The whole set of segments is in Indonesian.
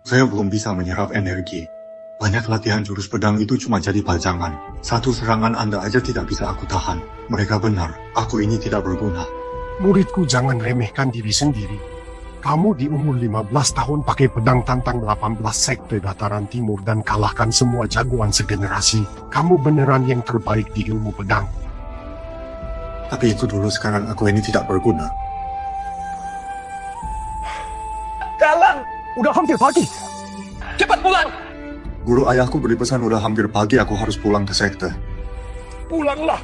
Saya belum bisa menyerap energi. Banyak latihan jurus pedang itu cuma jadi pajangan. Satu serangan Anda aja tidak bisa aku tahan. Mereka benar, aku ini tidak berguna. Muridku, jangan remehkan diri sendiri. Kamu di umur 15 tahun pakai pedang tantang 18 sekte dataran timur dan kalahkan semua jagoan segenerasi. Kamu beneran yang terbaik di ilmu pedang. Tapi itu dulu, sekarang aku ini tidak berguna. Galang! Udah hampir pagi. Cepat pulang! Guru ayahku beri pesan udah hampir pagi aku harus pulang ke sekte. Pulanglah!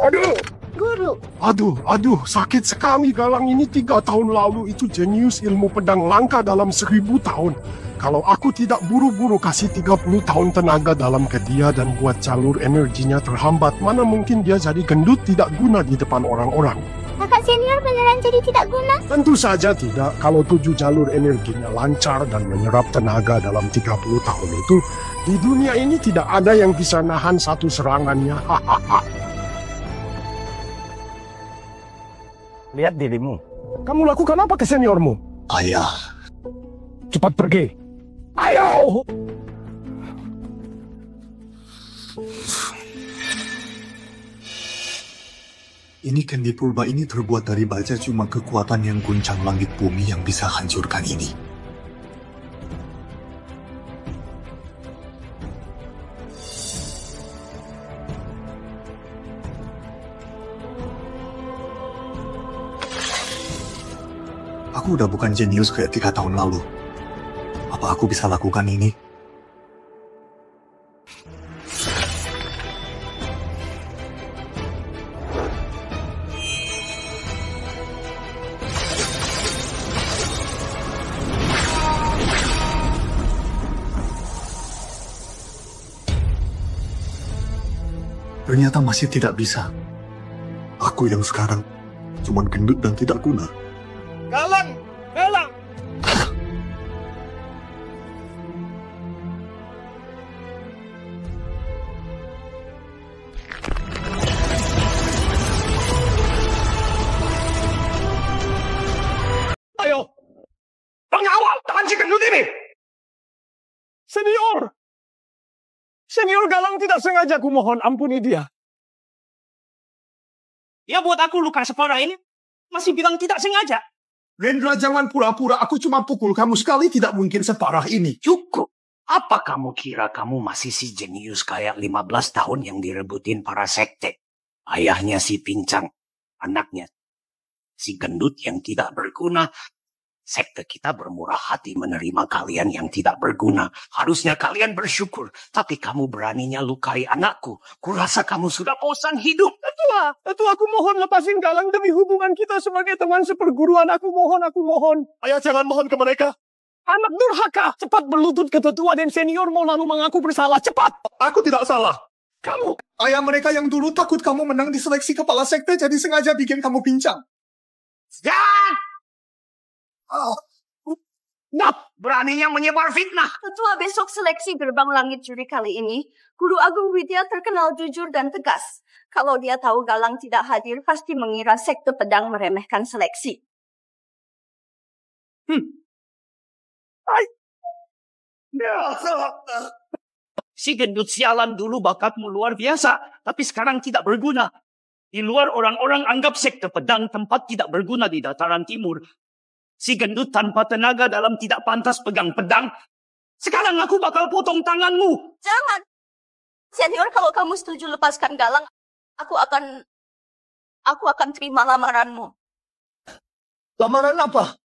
Aduh! Guru, Aduh, sakit sekali. Galang ini 3 tahun lalu itu jenius ilmu pedang langka dalam 1000 tahun. Kalau aku tidak buru-buru kasih 30 tahun tenaga dalam ke dia dan buat jalur energinya terhambat, mana mungkin dia jadi gendut tidak guna di depan orang-orang. kakak senior beneran jadi tidak guna? Tentu saja tidak. Kalau 7 jalur energinya lancar dan menyerap tenaga dalam 30 tahun itu, di dunia ini tidak ada yang bisa nahan satu serangannya. Lihat dirimu. Kamu lakukan apa ke seniormu? Ayah, Cepat pergi. Ayo! ini Kendi Purba ini terbuat dari baja, cuma kekuatan yang guncang langit bumi yang bisa hancurkan ini. Aku udah bukan jenius kayak 3 tahun lalu. Apa aku bisa lakukan ini? Ternyata masih tidak bisa. Aku yang sekarang cuman gendut dan tidak guna. Galang! Galang! Ayo! Pengawal, tahan si gendut ini! Senior! Senior Galang tidak sengaja, ku mohon ampuni dia. Ya buat aku luka separah ini masih bilang tidak sengaja. Rendra, jangan pura-pura. Aku cuma pukul kamu sekali, tidak mungkin separah ini. Cukup. Apa kamu kira kamu masih si jenius kayak 15 tahun yang direbutin para sekte? Ayahnya si pincang, anaknya si gendut yang tidak berguna. Sekte kita bermurah hati menerima kalian yang tidak berguna. Harusnya kalian bersyukur. Tapi kamu beraninya lukai anakku. Kurasa kamu sudah bosan hidup. Tetua, aku mohon lepasin Galang demi hubungan kita sebagai teman seperguruan. Aku mohon. Ayah, jangan mohon ke mereka. Anak durhaka, cepat berlutut ke tetua dan seniormu lalu mengaku bersalah. Cepat! Aku tidak salah. Kamu! Ayah, mereka yang dulu takut kamu menang di seleksi kepala sekte, jadi sengaja bikin kamu pincang. Ya! Beraninya menyebar fitnah. Ketua besok seleksi gerbang langit juri kali ini, Guru Agung Widya terkenal jujur dan tegas. Kalau dia tahu Galang tidak hadir, pasti mengira sekte pedang meremehkan seleksi. Si gendut sialan dulu bakatmu luar biasa, tapi sekarang tidak berguna. Di luar orang-orang anggap sekte pedang tempat tidak berguna di dataran timur. Si gendut tanpa tenaga dalam tidak pantas pegang pedang. Sekarang aku bakal potong tanganmu. Jangan! Senior, kalau kamu setuju lepaskan Galang, aku akan terima lamaranmu. Lamaran apa?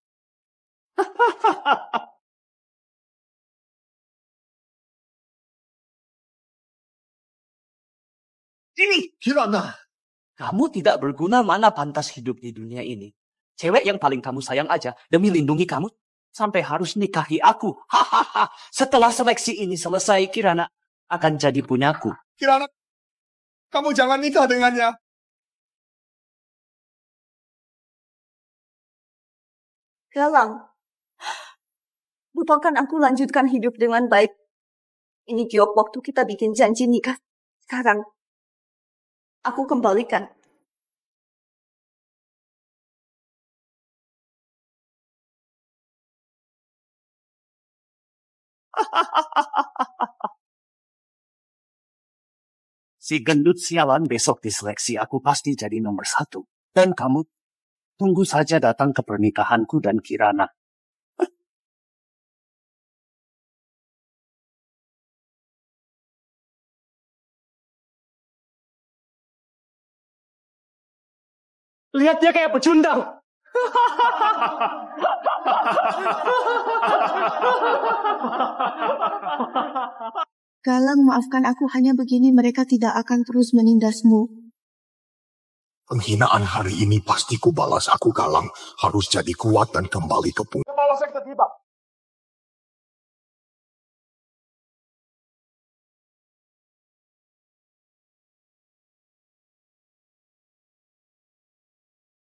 Ini, Kirana, kamu tidak berguna, mana pantas hidup di dunia ini. Cewek yang paling kamu sayang aja demi lindungi kamu sampai harus nikahi aku. Hahaha. Setelah seleksi ini selesai, Kirana akan jadi punyaku. Kirana, kamu jangan nikah dengannya. Galang, lupakan aku lanjutkan hidup dengan baik. Ini Giok waktu kita bikin janji nikah. Sekarang, Aku kembalikan. Si gendut sialan besok di seleksi aku pasti jadi nomor 1. Dan kamu tunggu saja datang ke pernikahanku dan Kirana. Lihat dia kayak pecundang. Galang, maafkan aku, hanya begini mereka tidak akan terus menindasmu. Penghinaan hari ini pasti ku balas. Aku Galang harus jadi kuat dan kembali ke puncak. Kepala sekte tiba.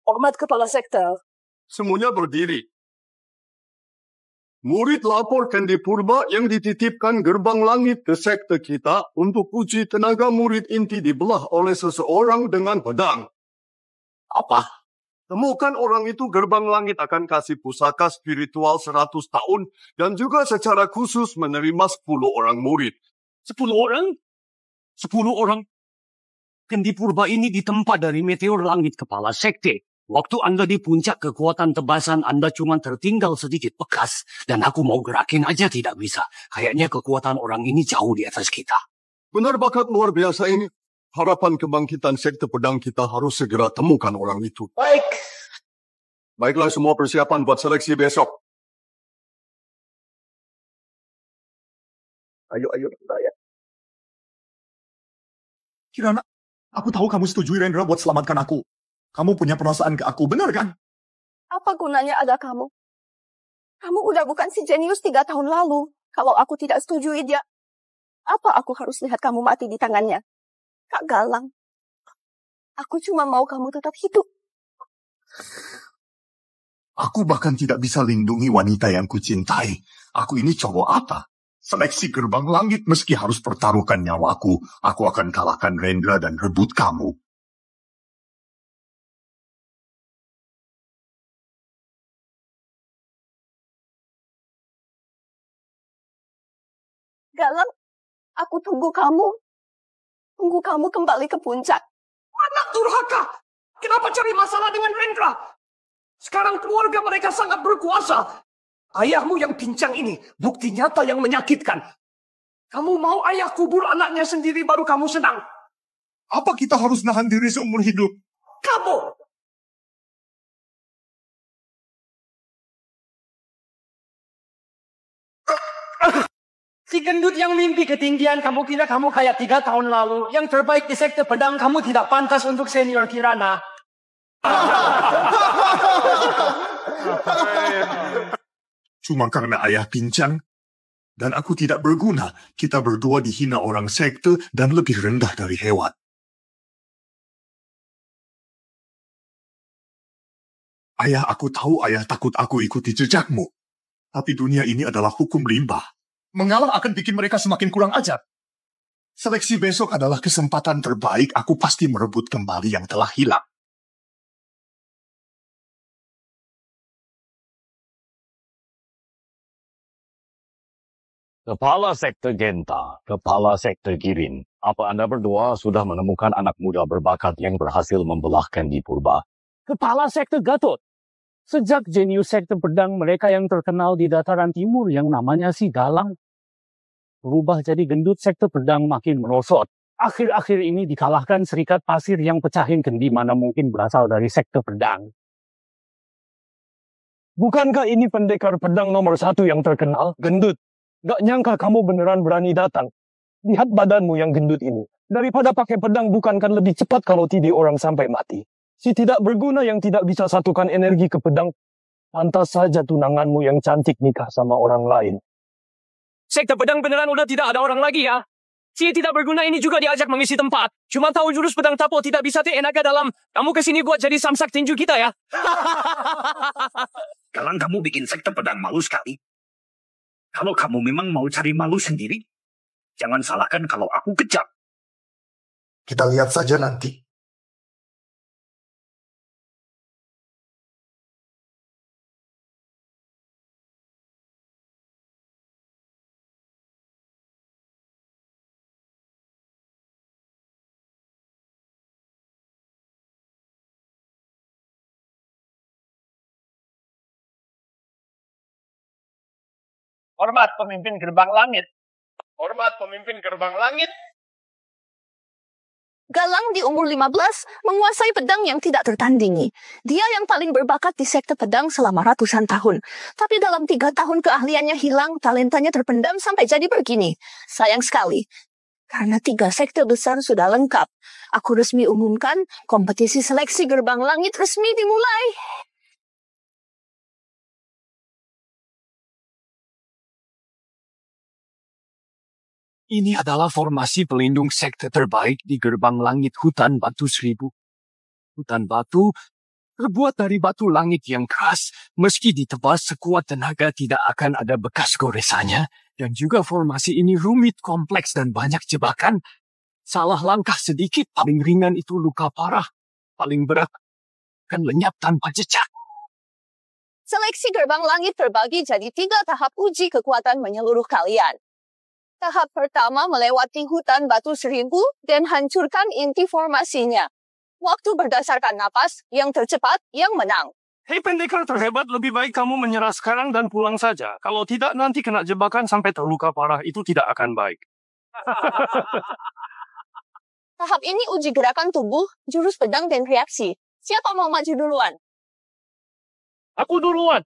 Hormat kepala sekte. Semuanya berdiri. Murid lapor Kendi Purba yang dititipkan gerbang langit ke sekte kita untuk uji tenaga murid inti dibelah oleh seseorang dengan pedang. Apa? Temukan orang itu, gerbang langit akan kasih pusaka spiritual 100 tahun dan juga secara khusus menerima 10 orang murid. 10 orang? 10 orang? Kendi Purba ini ditempa dari meteor langit kepala sekte. Waktu Anda di puncak kekuatan tebasan Anda cuma tertinggal sedikit bekas. Dan aku mau gerakin aja tidak bisa. Kayaknya kekuatan orang ini jauh di atas kita. Benar bakat luar biasa ini. Harapan kebangkitan sekte pedang kita harus segera temukan orang itu. Baik. Baiklah, semua persiapan buat seleksi besok. Ayo. Kirana, aku tahu kamu setujui Rendra buat selamatkan aku. Kamu punya perasaan ke aku, benar kan? Apa gunanya ada kamu? Kamu udah bukan si jenius 3 tahun lalu. Kalau aku tidak setujui dia, apa aku harus lihat kamu mati di tangannya? Kak Galang, aku cuma mau kamu tetap hidup. Aku bahkan tidak bisa lindungi wanita yang kucintai. Aku ini cowok apa? Seleksi gerbang langit meski harus pertaruhkan nyawaku. Aku akan kalahkan Rendra dan rebut kamu. Galang, aku tunggu kamu. Tunggu kamu kembali ke puncak. Anak durhaka. Kenapa cari masalah dengan Rendra? Sekarang keluarga mereka sangat berkuasa. Ayahmu yang pincang ini bukti nyata yang menyakitkan. Kamu mau ayah kubur anaknya sendiri baru kamu senang? Apa kita harus nahan diri seumur hidup? Kamu! Si gendut yang mimpi ketinggian, kamu kira kamu kayak 3 tahun lalu. Yang terbaik di sekte pedang, kamu tidak pantas untuk senior Kirana. Cuma karena ayah pincang dan aku tidak berguna, kita berdua dihina orang sekte dan lebih rendah dari hewan. Ayah, aku tahu ayah takut aku ikuti jejakmu. Tapi dunia ini adalah hukum limbah. Mengalah akan bikin mereka semakin kurang ajar. Seleksi besok adalah kesempatan terbaik. Aku pasti merebut kembali yang telah hilang. Kepala Sekte Genta, Kepala Sekte Girin, apa Anda berdua sudah menemukan anak muda berbakat yang berhasil membelahkan di Purba? Kepala sekte Gatot. Sejak jenius sekte pedang mereka yang terkenal di dataran timur yang namanya si Galang berubah jadi gendut, sekte pedang makin merosot. Akhir-akhir ini dikalahkan serikat pasir yang pecahin kendi, mana mungkin berasal dari sekte pedang. Bukankah ini pendekar pedang nomor 1 yang terkenal? Gendut, gak nyangka kamu beneran berani datang. Lihat badanmu yang gendut ini. Daripada pakai pedang, bukankah lebih cepat kalau tindih orang sampai mati? Si tidak berguna yang tidak bisa satukan energi ke pedang. Pantas saja tunanganmu yang cantik nikah sama orang lain. Sekte pedang beneran udah tidak ada orang lagi ya. Si tidak berguna ini juga diajak mengisi tempat. Cuma tahu jurus pedang tapo tidak bisa tenaga dalam. Kamu kesini buat jadi samsak tinju kita ya. Galang, kamu bikin sekte pedang malu sekali. Kalau kamu memang mau cari malu sendiri, jangan salahkan kalau aku kejam. Kita lihat saja nanti. Hormat pemimpin gerbang langit. Hormat pemimpin gerbang langit. Galang di umur 15 menguasai pedang yang tidak tertandingi. Dia yang paling berbakat di sekte pedang selama ratusan tahun. Tapi dalam 3 tahun keahliannya hilang, talentanya terpendam sampai jadi begini. Sayang sekali. Karena 3 sekte besar sudah lengkap. Aku resmi umumkan kompetisi seleksi gerbang langit resmi dimulai. Ini adalah formasi pelindung sekte terbaik di gerbang langit hutan batu 1000. Hutan batu terbuat dari batu langit yang keras, meski ditebas sekuat tenaga tidak akan ada bekas goresannya, dan juga formasi ini rumit, kompleks, dan banyak jebakan. Salah langkah sedikit, paling ringan itu luka parah, paling berat akan lenyap tanpa jejak. Seleksi gerbang langit terbagi jadi 3 tahap uji kekuatan menyeluruh kalian. Tahap pertama melewati hutan batu 1000 dan hancurkan inti formasinya. Waktu berdasarkan napas, yang tercepat, yang menang. Hei pendekar terhebat, lebih baik kamu menyerah sekarang dan pulang saja. Kalau tidak, nanti kena jebakan sampai terluka parah, itu tidak akan baik. Tahap ini uji gerakan tubuh, jurus pedang, dan reaksi. Siapa mau maju duluan? Aku duluan.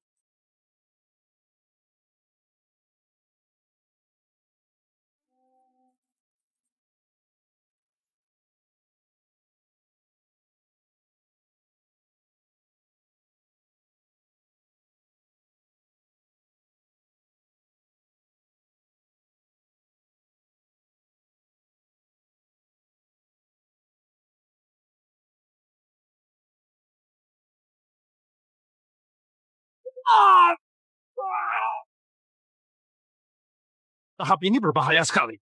Tahap ini berbahaya sekali.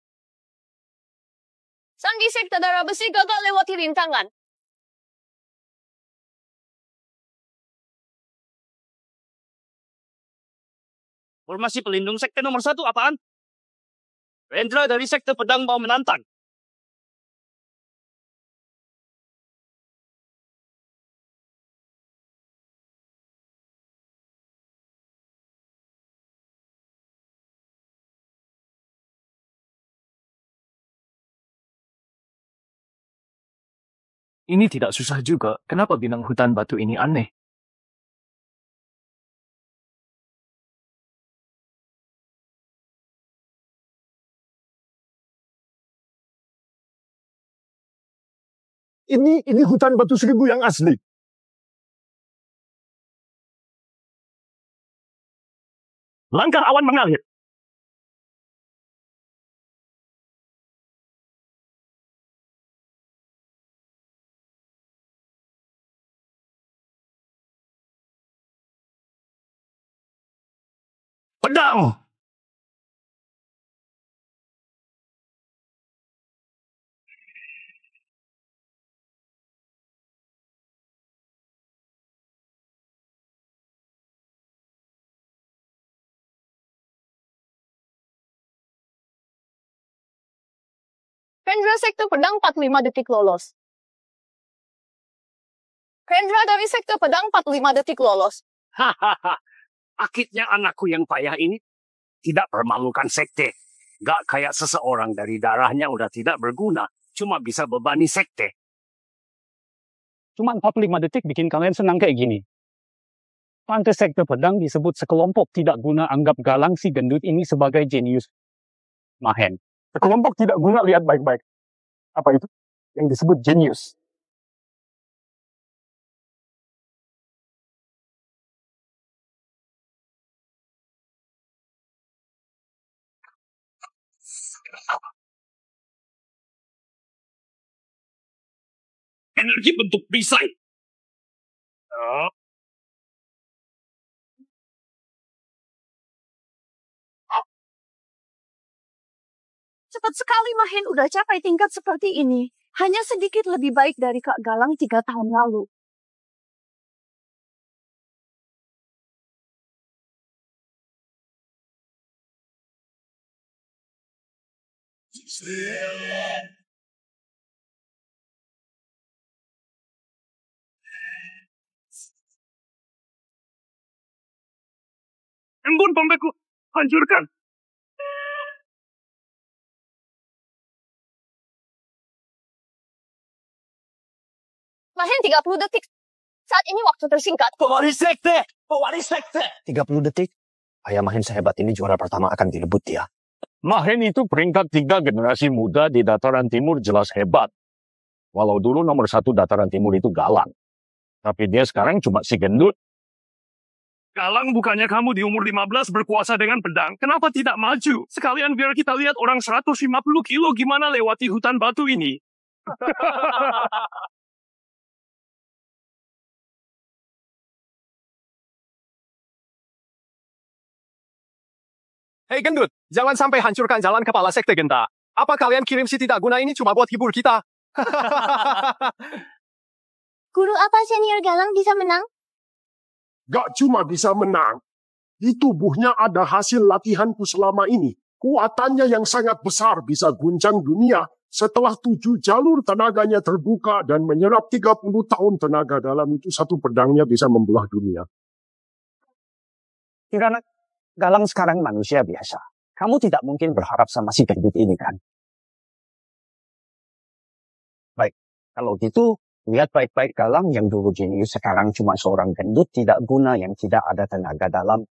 Sandi sekte darah besi gagal lewati rintangan. Formasi pelindung sekte nomor 1 apaan? Rendra dari sekte pedang mau menantang. Ini tidak susah juga. Kenapa binang hutan batu ini aneh? Ini hutan batu 1000 yang asli. Langkah awan mengalir. Pedang! Rendra sekte pedang 45 detik lolos. Rendra dari sekte pedang 45 detik lolos. Hahaha. Akhirnya anakku yang payah ini tidak permalukan sekte. Gak kayak seseorang dari darahnya udah tidak berguna. Cuma bisa bebani sekte. Cuma 45 detik bikin kalian senang kayak gini. Pantes sekte pedang disebut sekelompok tidak guna anggap Galang si gendut ini sebagai jenius. Mahen. Sekelompok tidak guna, lihat baik-baik. Apa itu? Yang disebut jenius. Energi bentuk perisai. Cepat sekali Mahen udah capai tingkat seperti ini. Hanya sedikit lebih baik dari Kak Galang 3 tahun lalu. Embun pombeku, hancurkan. Mahen 30 detik. Saat ini waktu tersingkat. Pewaris sekte! Pewaris sekte! 30 detik? Ayah Mahen sehebat ini juara pertama akan direbut dia. Mahen itu peringkat 3 generasi muda di dataran timur jelas hebat. Walau dulu nomor 1 dataran timur itu Galang. Tapi dia sekarang cuma si gendut. Galang, bukannya kamu di umur 15 berkuasa dengan pedang. Kenapa tidak maju? Sekalian biar kita lihat orang 150 kilo gimana lewati hutan batu ini. Hei gendut, jangan sampai hancurkan jalan kepala sekte Genta. Apa kalian kirim si tidak guna ini cuma buat hibur kita? Guru apa senior Galang bisa menang? Gak cuma bisa menang. Di tubuhnya ada hasil latihanku selama ini. Kuatannya yang sangat besar bisa guncang dunia. Setelah 7 jalur tenaganya terbuka dan menyerap 30 tahun tenaga dalam itu, satu pedangnya bisa membelah dunia. Kirana, Galang sekarang manusia biasa. Kamu tidak mungkin berharap sama si gendut ini kan? Baik, kalau gitu, lihat baik-baik Galang yang dulu jenius sekarang cuma seorang gendut tidak guna yang tidak ada tenaga dalam.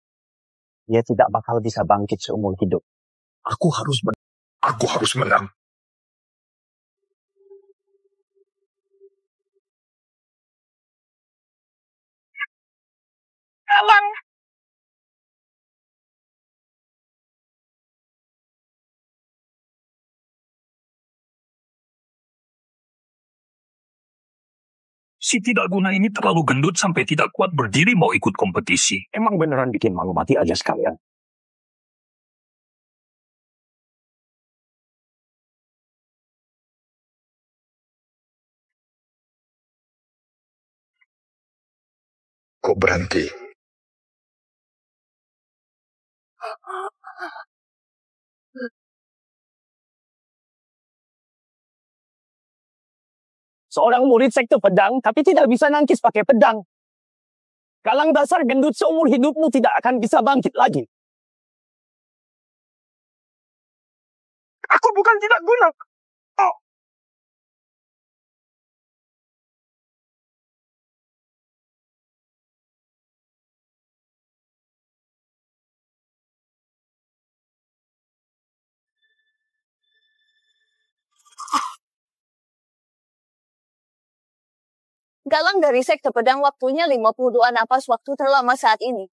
Dia tidak bakal bisa bangkit seumur hidup. Aku harus menang. Galang! Si tidak guna ini terlalu gendut sampai tidak kuat berdiri mau ikut kompetisi. Emang beneran bikin malu mati aja sekalian. Kok berhenti? Seorang murid sekte pedang, tapi tidak bisa nangkis pakai pedang. Galang dasar gendut, seumur hidupmu tidak akan bisa bangkit lagi. Aku bukan tidak guna. Oh. Galang dari sekte pedang waktunya 52 napas waktu terlama saat ini.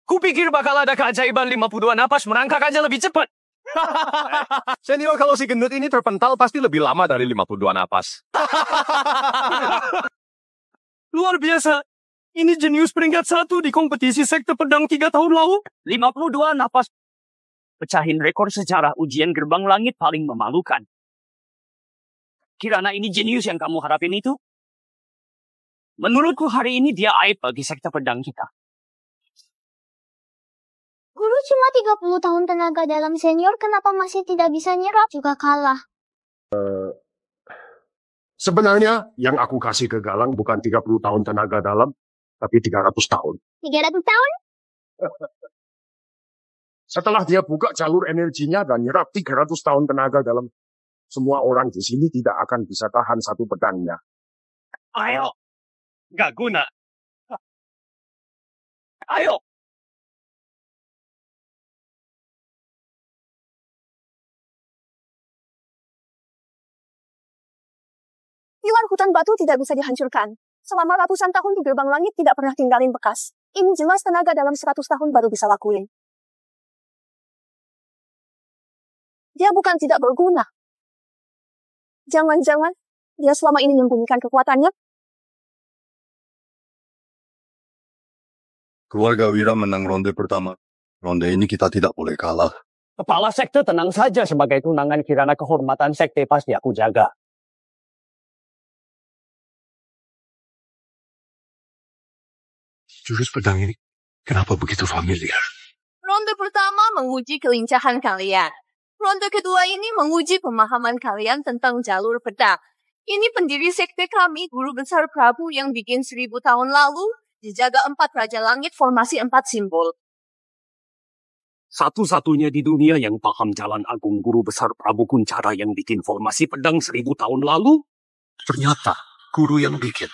Kupikir bakal ada keajaiban 52 napas merangkak aja lebih cepat. Senior, kalau si gendut ini terpental pasti lebih lama dari 52 napas. Luar biasa. Ini jenius peringkat 1 di kompetisi sekte pedang 3 tahun lalu. 52 napas. Pecahin rekor sejarah ujian gerbang langit paling memalukan. Kirana ini jenius yang kamu harapin itu? Menurutku hari ini dia aib bagi sekte pedang kita. Guru cuma 30 tahun tenaga dalam senior, kenapa masih tidak bisa nyerap juga kalah? Sebenarnya yang aku kasih ke Galang bukan 30 tahun tenaga dalam, tapi 300 tahun. 300 tahun? Setelah dia buka jalur energinya dan nyerap 300 tahun tenaga dalam, semua orang di sini tidak akan bisa tahan satu pedangnya. Ayo. Gak guna. Ayo. Pilar hutan batu tidak bisa dihancurkan. Selama ratusan tahun di gerbang langit tidak pernah tinggalin bekas. Ini jelas tenaga dalam 100 tahun baru bisa lakuin. Dia bukan tidak berguna. Jangan-jangan dia selama ini menyembunyikan kekuatannya. Keluarga Wira menang ronde pertama. Ronde ini kita tidak boleh kalah. Kepala sekte tenang saja, sebagai tunangan Kirana kehormatan sekte pasti aku jaga. Jurus pedang ini kenapa begitu familiar? Ronde pertama menguji kelincahan kalian. Ronde kedua ini menguji pemahaman kalian tentang jalur pedang. Ini pendiri sekte kami, Guru Besar Prabu yang bikin 1000 tahun lalu, dijaga 4 Raja Langit formasi 4 simbol. Satu-satunya di dunia yang paham jalan agung Guru Besar Prabu Kuncara yang bikin formasi pedang 1000 tahun lalu. Ternyata guru yang bikin.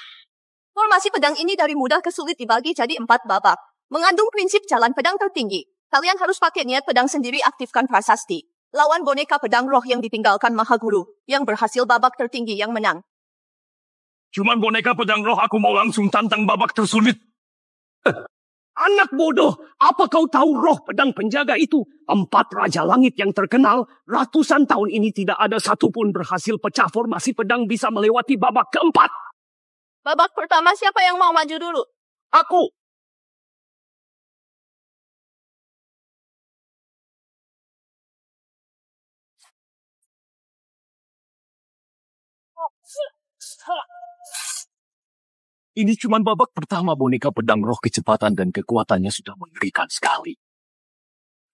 Formasi pedang ini dari mudah ke sulit dibagi jadi 4 babak. Mengandung prinsip jalan pedang tertinggi. Kalian harus pakai niat pedang sendiri, aktifkan prasasti. Lawan boneka pedang roh yang ditinggalkan Maha Guru. Yang berhasil babak tertinggi yang menang. Cuman boneka pedang roh, aku mau langsung tantang babak tersulit. Anak bodoh, apa kau tahu roh pedang penjaga itu? 4 Raja Langit yang terkenal, ratusan tahun ini tidak ada satupun berhasil pecah formasi pedang bisa melewati babak keempat. Babak pertama siapa yang mau maju dulu? Aku. Ini cuma babak pertama, boneka pedang roh kecepatan dan kekuatannya sudah mengerikan sekali.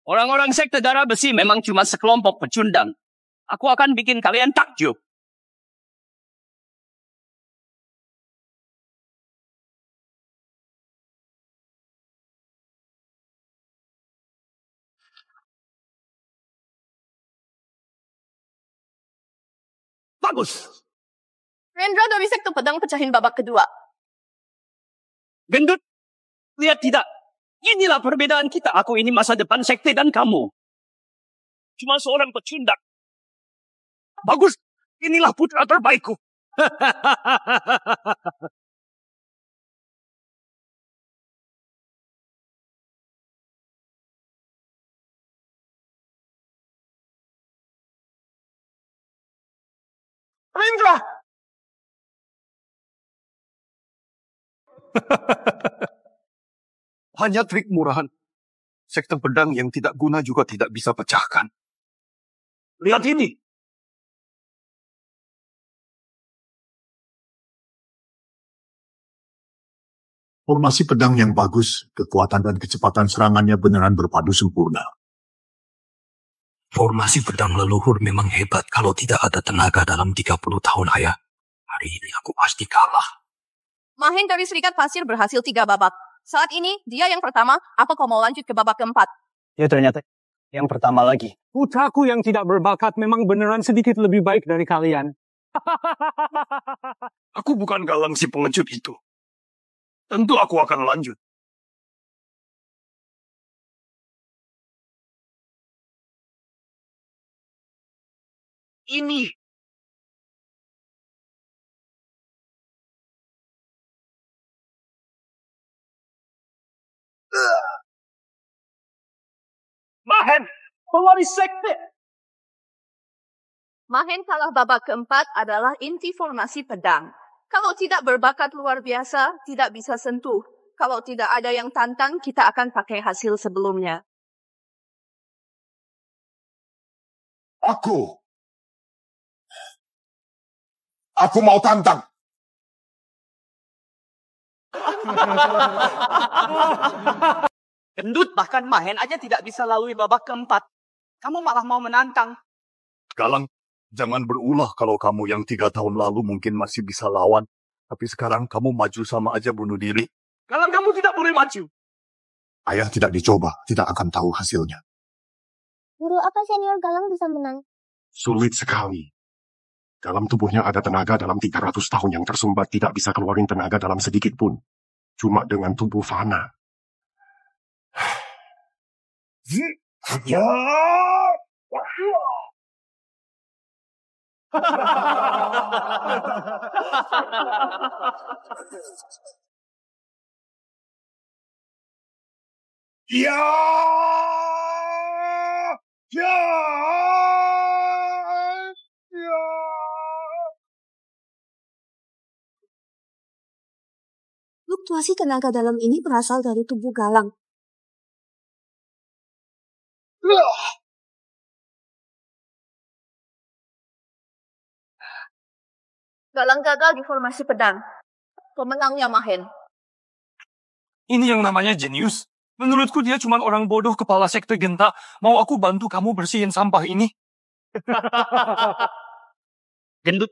Orang-orang sekte darah besi memang cuma sekelompok pecundang. Aku akan bikin kalian takjub. Bagus. Rendra dari sekte pedang pecahin babak kedua. Gendut, lihat tidak? Inilah perbedaan kita. Aku ini masa depan sekte dan kamu. Cuma seorang pecundang. Bagus. Inilah putra terbaikku. Rendra! Hanya trik murahan. Sekte pedang yang tidak guna juga tidak bisa pecahkan. Lihat ini. Formasi pedang yang bagus, kekuatan dan kecepatan serangannya beneran berpadu sempurna. Formasi pedang leluhur memang hebat kalau tidak ada tenaga dalam 30 tahun, ayah. Hari ini aku pasti kalah. Mahen dari Serikat Pasir berhasil 3 babak. Saat ini, dia yang pertama. Apa kau mau lanjut ke babak keempat? Ya ternyata yang pertama lagi. Putraku yang tidak berbakat memang beneran sedikit lebih baik dari kalian. Aku bukan Galang si pengecut itu. Tentu aku akan lanjut. Ini. Mahen, pewaris sekte. Mahen kalah babak keempat adalah inti formasi pedang. Kalau tidak berbakat luar biasa, tidak bisa sentuh. Kalau tidak ada yang tantang, kita akan pakai hasil sebelumnya. Aku mau tantang. Gendut, bahkan Mahen aja tidak bisa lalui babak keempat. Kamu malah mau menantang. Galang, jangan berulah kalau kamu yang 3 tahun lalu mungkin masih bisa lawan. Tapi sekarang kamu maju sama aja bunuh diri. Galang, kamu tidak boleh maju. Ayah tidak dicoba, tidak akan tahu hasilnya. Guru, apa senior Galang bisa menang? Sulit sekali. Dalam tubuhnya ada tenaga dalam 300 tahun yang tersumbat, tidak bisa keluarin tenaga dalam sedikit pun. Cuma dengan tubuh fana. Ya. Ya! Ya! Ya! Fluktuasi tenaga dalam ini berasal dari tubuh Galang. Galang gagal di formasi pedang. Pemenangnya Mahen. Ini yang namanya jenius. Menurutku dia cuma orang bodoh kepala sekte genta. Mau aku bantu kamu bersihin sampah ini? Gendut,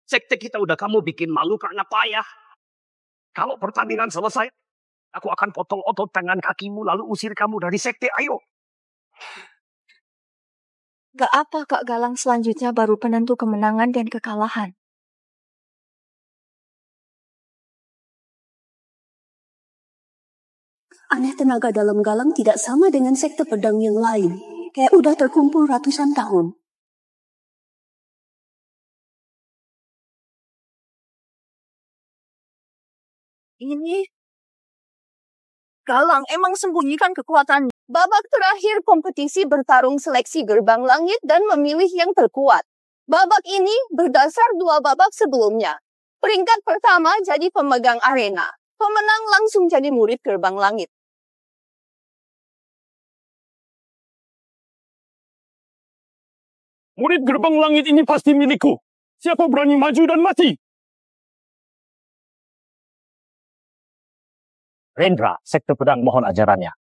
sekte kita udah kamu bikin malu karena payah. Kalau pertandingan selesai, aku akan potong otot tangan kakimu lalu usir kamu dari sekte. Ayo. Gak apa Kak Galang selanjutnya baru penentu kemenangan dan kekalahan. Aneh tenaga dalam Galang tidak sama dengan sekte pedang yang lain. Kayak udah terkumpul ratusan tahun. Ini Galang emang sembunyikan kekuatannya. Babak terakhir kompetisi bertarung seleksi gerbang langit dan memilih yang terkuat. Babak ini berdasar 2 babak sebelumnya. Peringkat pertama jadi pemegang arena. Pemenang langsung jadi murid gerbang langit. Murid gerbang langit ini pasti milikku. Siapa berani maju dan mati? Rendra, sekte pedang mohon ajarannya.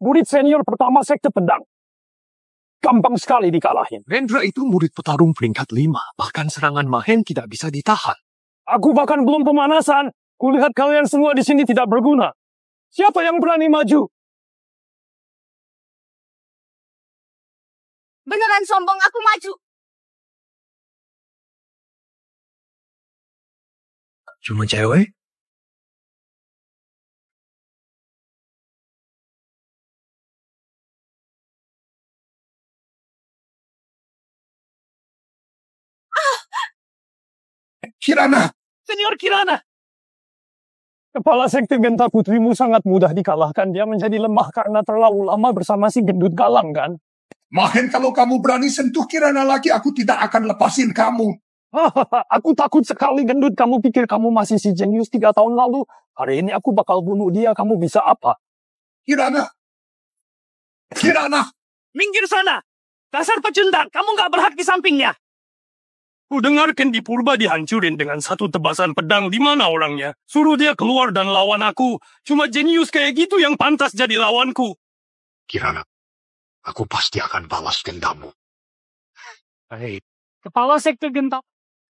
Murid senior pertama sekte pedang. Gampang sekali dikalahin. Rendra itu murid petarung peringkat 5. Bahkan serangan Mahen tidak bisa ditahan. Aku bahkan belum pemanasan. Kulihat kalian semua di sini tidak berguna. Siapa yang berani maju? Beneran sombong aku maju. Cuma cewek? Kirana! Senior Kirana! Kepala sekte Genta putrimu sangat mudah dikalahkan. Dia menjadi lemah karena terlalu lama bersama si gendut Galang, kan? Mahen, kalau kamu berani sentuh Kirana lagi, aku tidak akan lepasin kamu. Aku takut sekali, gendut. Kamu pikir kamu masih si jenius 3 tahun lalu? Hari ini aku bakal bunuh dia. Kamu bisa apa? Kirana! Kirana! Minggir sana! Dasar pecundang! Kamu nggak berhak di sampingnya! Ku dengar Kendi Purba dihancurin dengan 1 tebasan pedang. Di mana orangnya? Suruh dia keluar dan lawan aku. Cuma jenius kayak gitu yang pantas jadi lawanku. Kirana, aku pasti akan balas dendamu. Hei, kepala sekte Genta,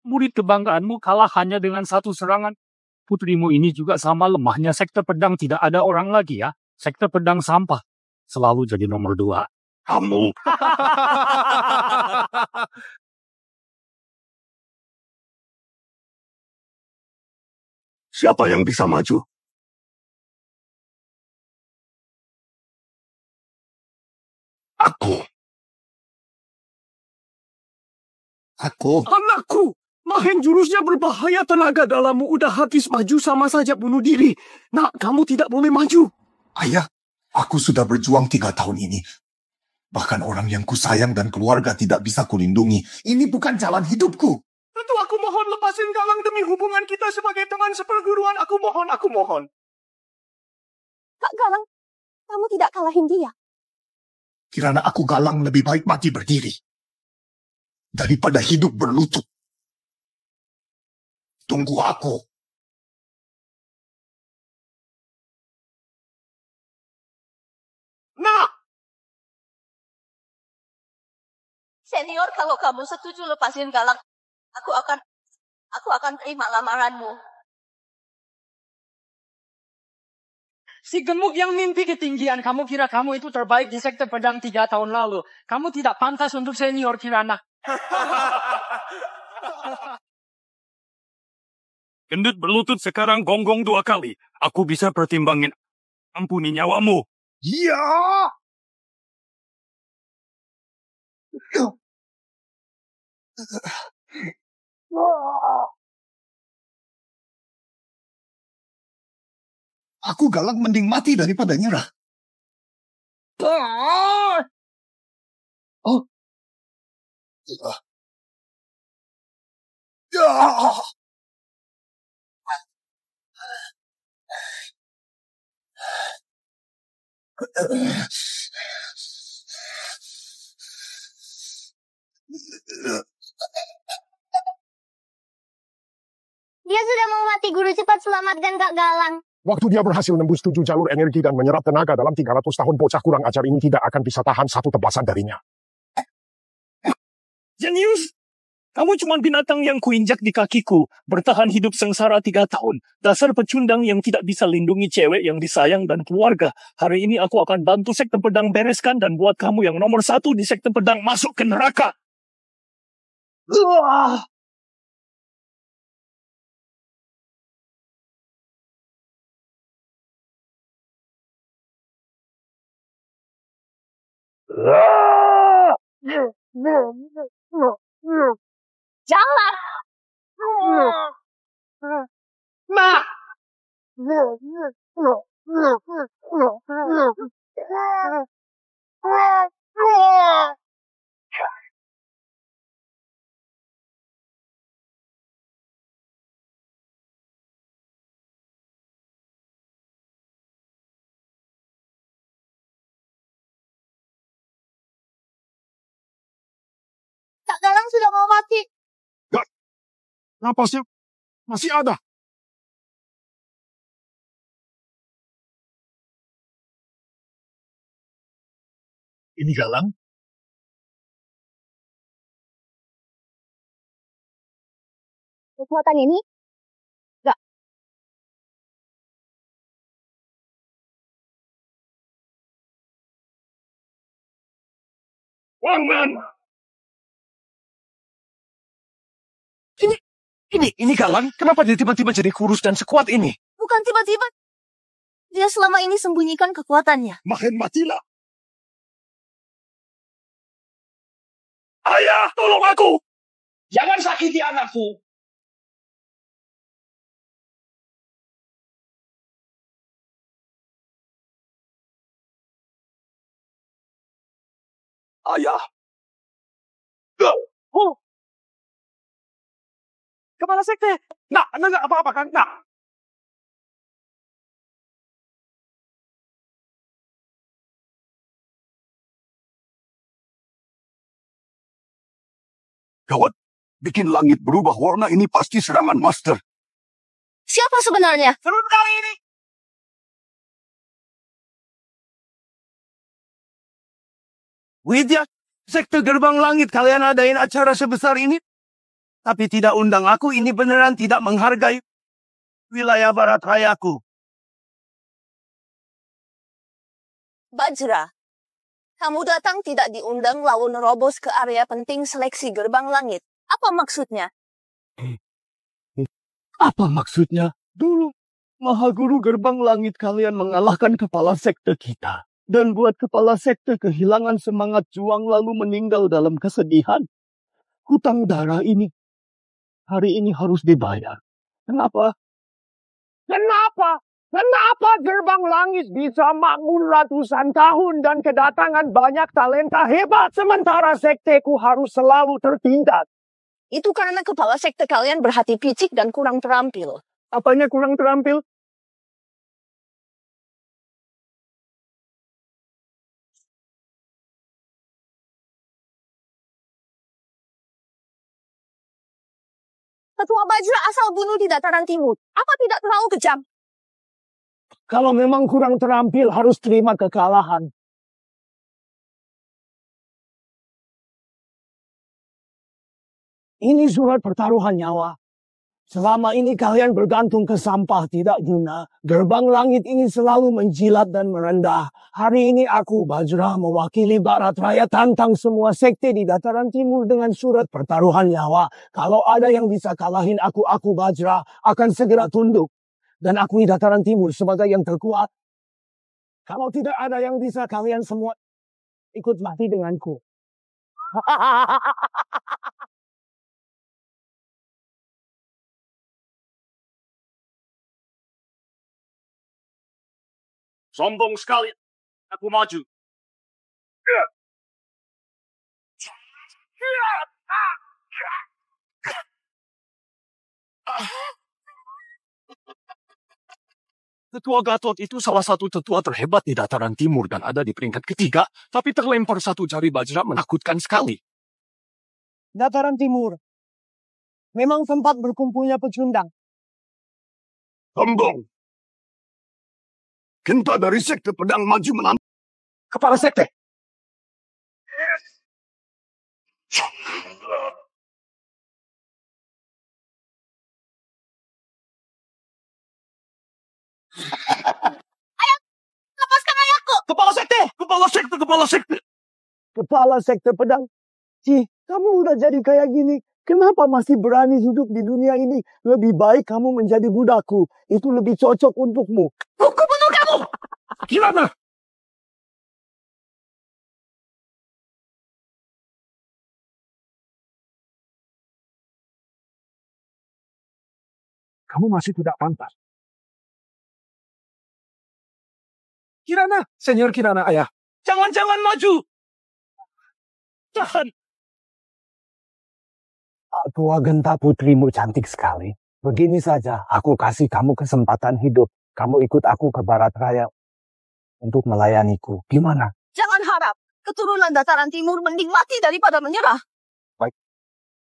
murid kebanggaanmu kalah hanya dengan 1 serangan. Putrimu ini juga sama lemahnya sekte pedang, tidak ada orang lagi ya. Sekte pedang sampah. Selalu jadi nomor 2. Kamu. Siapa yang bisa maju? Aku. Anakku! Mahen jurusnya berbahaya, tenaga dalammu udah habis, maju sama saja bunuh diri. Nak, kamu tidak boleh maju. Ayah, aku sudah berjuang 3 tahun ini. Bahkan orang yang kusayang dan keluarga tidak bisa kulindungi. Ini bukan jalan hidupku. Tentu aku mohon lepasin Galang demi hubungan kita sebagai teman seperguruan. Aku mohon. Kak Galang, kamu tidak kalahin dia. Kirana aku Galang lebih baik mati berdiri daripada hidup berlutut. Tunggu aku. Nak! Senior, kalau kamu setuju lepasin Galang, aku akan terima lamaranmu. Si gemuk yang mimpi ketinggian, kamu kira kamu itu terbaik di sekte pedang 3 tahun lalu. Kamu tidak pantas untuk senior, Kirana. Gendut berlutut sekarang gonggong 2 kali. Aku bisa pertimbangin. Ampuni nyawamu. Ya! Aku Galang mending mati daripada nyerah. Oh. Dia sudah mau mati, guru. Cepat selamatkan Kak Galang. Waktu dia berhasil nembus 7 jalur energi dan menyerap tenaga dalam 300 tahun, bocah kurang ajar ini tidak akan bisa tahan satu tebasan darinya. Jenius! Kamu cuma binatang yang kuinjak di kakiku. Bertahan hidup sengsara 3 tahun. Dasar pecundang yang tidak bisa lindungi cewek yang disayang dan keluarga. Hari ini aku akan bantu sekte pedang bereskan dan buat kamu yang nomor 1 di sekte pedang masuk ke neraka. Jangan! Ma! Kak Galang sudah mau mati. Napasnya masih ada. Ini Galang? Kekuatan ini? Gak. Wangman! Ini Galang, kenapa dia tiba-tiba jadi kurus dan sekuat ini? Bukan tiba-tiba. Dia selama ini sembunyikan kekuatannya. Makin matilah. Ayah, tolong aku! Jangan sakiti anakku! Ayah! Oh! Kepala sekte! Nak, enggak apa-apa kan? Nak! Gawat, bikin langit berubah warna ini pasti serangan master. Siapa sebenarnya? Seru kali ini! Widya, sekte gerbang langit, kalian adain acara sebesar ini? Tapi tidak undang aku, ini beneran tidak menghargai wilayah barat rayaku. Bajra, kamu datang tidak diundang lalu nerobos ke area penting seleksi gerbang langit. Apa maksudnya? Apa maksudnya? Dulu, Maha Guru gerbang langit kalian mengalahkan kepala sekte kita. Dan buat kepala sekte kehilangan semangat juang lalu meninggal dalam kesedihan. Hutang darah ini hari ini harus dibayar. Kenapa? Kenapa gerbang langit bisa makmur ratusan tahun dan kedatangan banyak talenta hebat sementara sekteku harus selalu tertindas? Itu karena kepala sekte kalian berhati picik dan kurang terampil. Apanya kurang terampil? Ketua Bajra asal bunuh di dataran timur. Apa tidak terlalu kejam? Kalau memang kurang terampil harus terima kekalahan. Ini surat pertaruhan nyawa. Selama ini kalian bergantung ke sampah tidak guna. Gerbang langit ini selalu menjilat dan merendah. Hari ini aku, Bajra, mewakili Barat Raya tantang semua sekte di dataran timur dengan surat pertaruhan nyawa. Kalau ada yang bisa kalahin aku, Bajra, akan segera tunduk. Dan akui dataran timur sebagai yang terkuat. Kalau tidak ada yang bisa, kalian semua ikut mati denganku. Sombong sekali. Aku maju. Ketua Gatot itu salah satu tetua terhebat di dataran timur dan ada di peringkat ketiga, tapi terlempar satu jari Bajra menakutkan sekali. Dataran timur memang tempat berkumpulnya pecundang. Sombong. Genta dari sekte pedang maju menang. Kepala sekte. Lepaskan ayahku! Kepala sekte! Kepala sekte, kepala sekte. Kepala sekte pedang. Ci, kamu udah jadi kayak gini. Kenapa masih berani hidup di dunia ini? Lebih baik kamu menjadi budakku. Itu lebih cocok untukmu. Aku bunuh kamu! Kirana! Kamu masih tidak pantas. Kirana, Senior Kirana, ayah. Jangan maju. Jangan. Tua Genta putrimu cantik sekali. Begini saja, aku kasih kamu kesempatan hidup. Kamu ikut aku ke Barat Raya untuk melayaniku. Gimana? Jangan harap keturunan dataran timur mending mati daripada menyerah. Baik,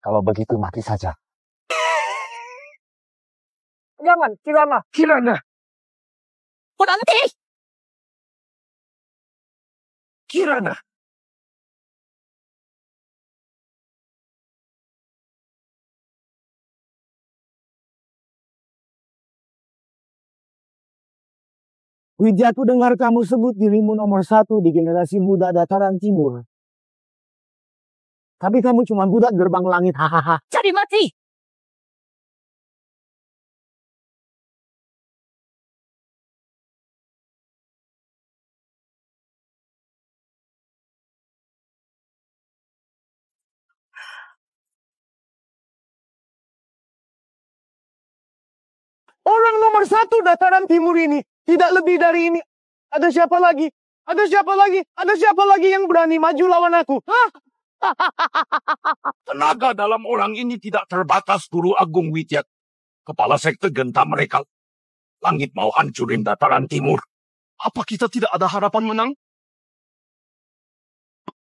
kalau begitu mati saja. Jangan, Kirana. Berhenti! Kirana. Wijaku dengar kamu sebut dirimu nomor 1 di generasi muda dataran timur. Tapi kamu cuma budak gerbang langit, hahaha. Jadi mati! Orang nomor 1 dataran timur ini. Tidak lebih dari ini. Ada siapa lagi? Ada siapa lagi? Ada siapa lagi yang berani maju lawan aku? Hah? Tenaga dalam orang ini tidak terbatas, Guru Agung Widyak. Kepala sekte Genta mereka. Langit mau hancurin dataran timur. Apa kita tidak ada harapan menang?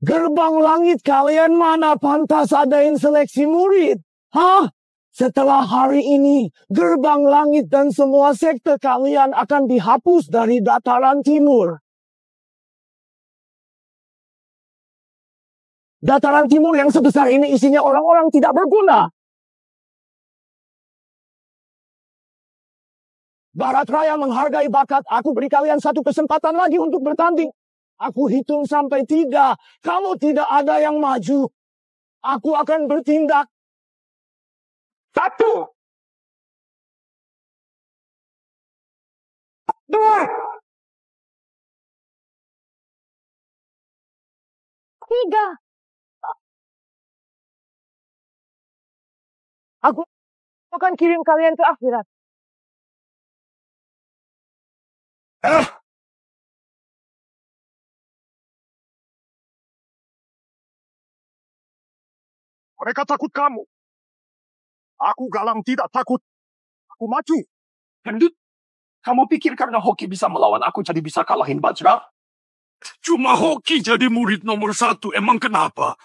Gerbang langit kalian mana pantas adain seleksi murid? Hah? Setelah hari ini, gerbang langit dan semua sekte kalian akan dihapus dari dataran timur. Dataran timur yang sebesar ini isinya orang-orang tidak berguna. Barat Raya menghargai bakat. Aku beri kalian 1 kesempatan lagi untuk bertanding. Aku hitung sampai 3. Kalau tidak ada yang maju, aku akan bertindak. 1, 2, 3. Aku akan kirim kalian ke akhirat. Mereka takut kamu. Aku Galang tidak takut. Aku maju. Gendut, kamu pikir karena Hoki bisa melawan aku jadi bisa kalahin Bajra? Cuma Hoki jadi murid nomor 1, emang kenapa?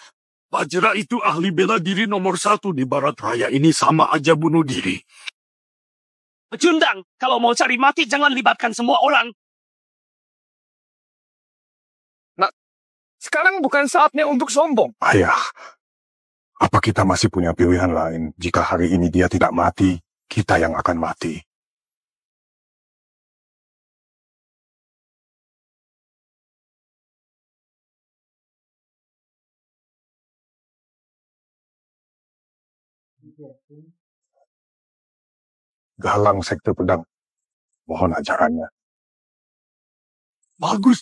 Bajra itu ahli bela diri nomor 1 di Barat Raya ini, sama aja bunuh diri. Pecundang, kalau mau cari mati jangan libatkan semua orang. Nah, sekarang bukan saatnya untuk sombong. Ayah, apa kita masih punya pilihan lain? Jika hari ini dia tidak mati, kita yang akan mati. Galang sekte pedang. Mohon ajarannya. Bagus.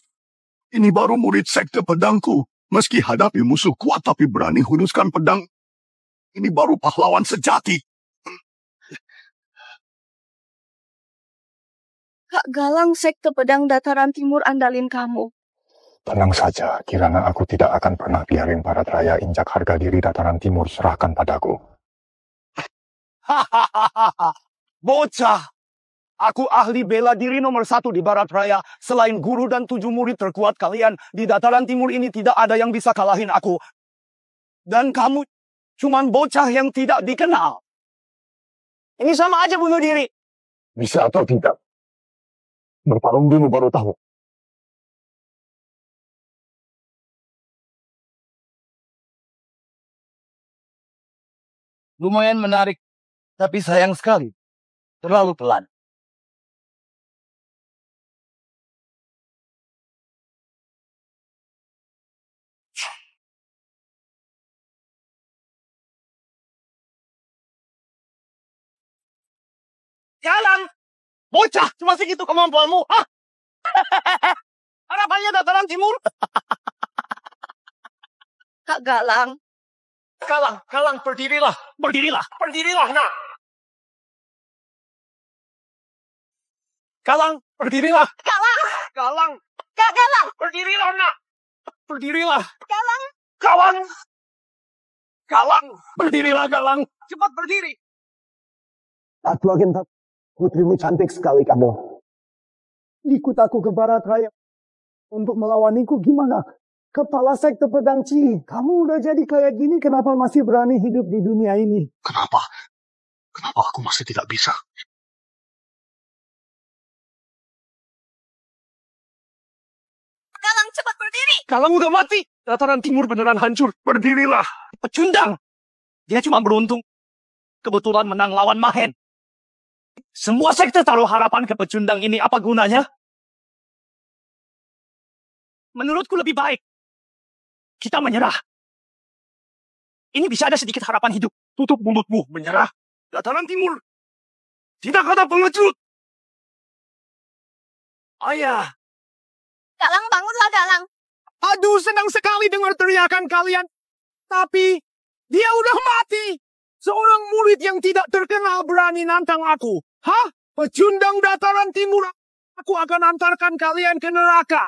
Ini baru murid sekte pedangku. Meski hadapi musuh kuat tapi berani hunuskan pedang. Ini baru pahlawan sejati. Kak Galang sekte pedang dataran timur andalin kamu. Tenang saja, kirana aku tidak akan pernah biarin Barat Raya injak harga diri dataran timur, serahkan padaku. Hahaha, bocah. Aku ahli bela diri nomor 1 di Barat Raya. Selain guru dan 7 murid terkuat kalian, di dataran timur ini tidak ada yang bisa kalahin aku. Dan kamu cuman bocah yang tidak dikenal. Ini sama aja bunuh diri. Bisa atau tidak? Bertarung dulu baru tahu. Lumayan menarik, tapi sayang sekali. Terlalu pelan. Jalan! Bocah, cuma segitu kemampuanmu. Hah? Harapannya dataran timur. Kak Galang, Galang, berdirilah. Berdirilah, nak. Galang, berdirilah. Galang. Kak Galang, Berdirilah, nak. Berdirilah. Galang. Galang. Berdirilah, Galang. Cepat berdiri. Ratu Agenta, putrimu cantik sekali kamu. Ikut aku ke barat raya untuk melawaniku gimana? Kepala sekte pedang Ci, kamu udah jadi kayak gini, kenapa masih berani hidup di dunia ini? Kenapa? Kenapa aku masih tidak bisa? Galang, cepat berdiri. Galang udah mati. Dataran timur beneran hancur. Berdirilah. Pecundang. Dia cuma beruntung. Kebetulan menang lawan Mahen. Semua sekte taruh harapan ke pecundang ini. Apa gunanya? Menurutku lebih baik kita menyerah. Ini bisa ada sedikit harapan hidup. Tutup mulutmu, menyerah. Dataran timur. Tidak ada pengecut. Ayah. Galang, bangunlah Galang. Aduh, senang sekali dengar teriakan kalian. Tapi, dia udah mati. Seorang murid yang tidak terkenal berani nantang aku. Hah? Pecundang dataran timur. Aku akan antarkan kalian ke neraka.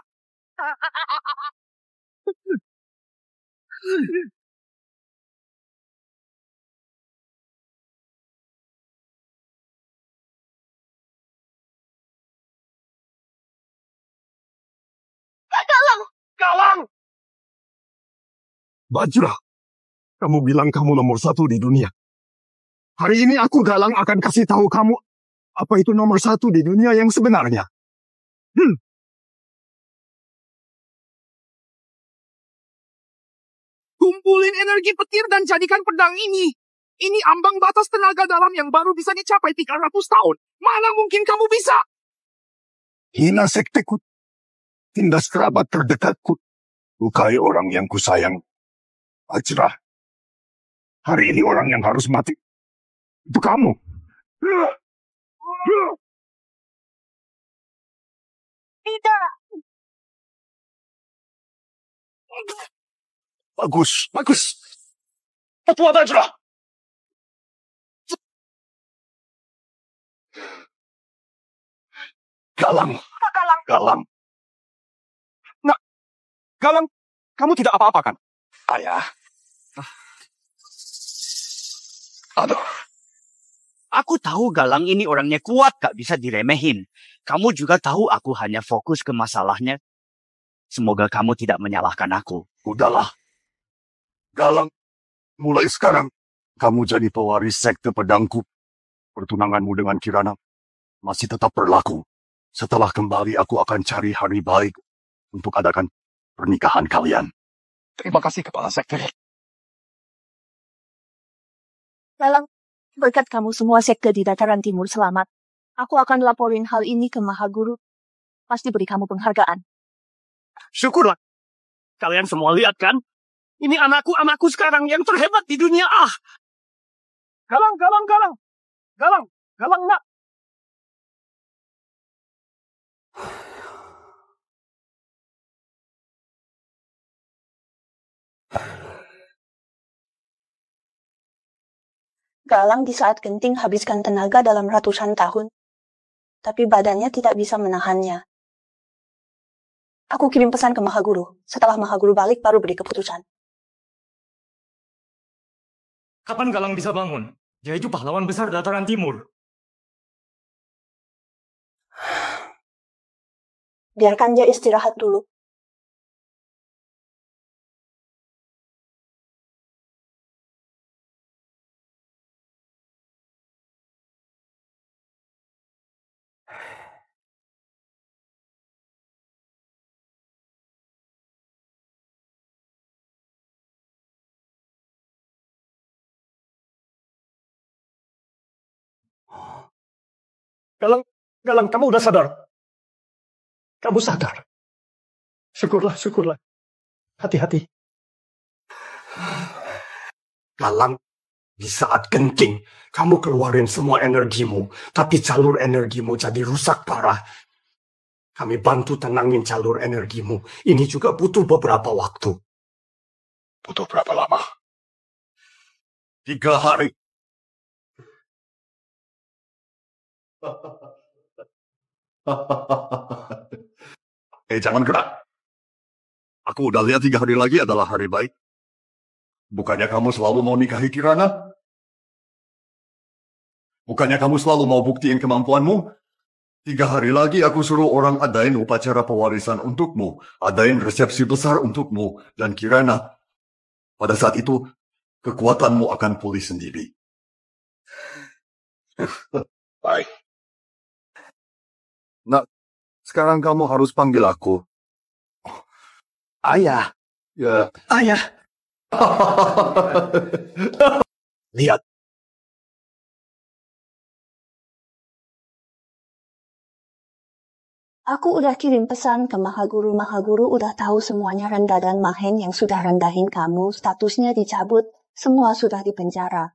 Galang! Bajra, kamu bilang kamu nomor 1 di dunia. Hari ini aku Galang akan kasih tahu kamu apa itu nomor 1 di dunia yang sebenarnya. Kumpulin energi petir dan jadikan pedang ini. Ini ambang batas tenaga dalam yang baru bisa dicapai 300 tahun. Mana mungkin kamu bisa? Hina sekteku. Tindas kerabat terdekatku. Lukai orang yang kusayang. Bajra. Hari ini orang yang harus mati. Itu kamu. Tidak. Bagus. Tetua Bajra. Galang. Galang. Nak, Galang, kamu tidak apa-apa kan? Ayah. Aduh. Aku tahu Galang ini orangnya kuat, gak bisa diremehin. Kamu juga tahu aku hanya fokus ke masalahnya. Semoga kamu tidak menyalahkan aku. Udahlah. Galang, mulai sekarang kamu jadi pewaris sekte pedangku. Pertunanganmu dengan Kirana masih tetap berlaku. Setelah kembali aku akan cari hari baik untuk adakan pernikahan kalian. Terima kasih, Kepala Sekte. Galang, berkat kamu semua sekte di dataran timur selamat. Aku akan laporin hal ini ke Mahaguru. Pasti beri kamu penghargaan. Syukurlah. Kalian semua lihat kan? Ini anakku sekarang yang terhebat di dunia. Galang, nak. Galang di saat genting habiskan tenaga dalam ratusan tahun. Tapi badannya tidak bisa menahannya. Aku kirim pesan ke Mahaguru. Setelah Mahaguru balik, baru beri keputusan. Kapan Galang bisa bangun? Dia itu pahlawan besar dataran timur. Biarkan dia istirahat dulu. Galang, kamu udah sadar? Kamu sadar? Syukurlah. Hati-hati. Galang, di saat genting, kamu keluarin semua energimu, tapi jalur energimu jadi rusak parah. Kami bantu tenangin jalur energimu. Ini juga butuh beberapa waktu. Butuh berapa lama? 3 hari. Jangan gerak. Aku udah lihat 3 hari lagi adalah hari baik. Bukannya kamu selalu mau nikahi Kirana? Bukannya kamu selalu mau buktiin kemampuanmu? 3 hari lagi aku suruh orang adain upacara pewarisan untukmu. Adain resepsi besar untukmu. Dan Kirana, pada saat itu, kekuatanmu akan pulih sendiri. Baik. Nah, sekarang kamu harus panggil aku. Ayah. Ya. Ayah. Lihat. Aku udah kirim pesan ke Mahaguru. Mahaguru udah tahu semuanya Renda dan Mahen yang sudah rendahin kamu. Statusnya dicabut. Semua sudah dipenjara.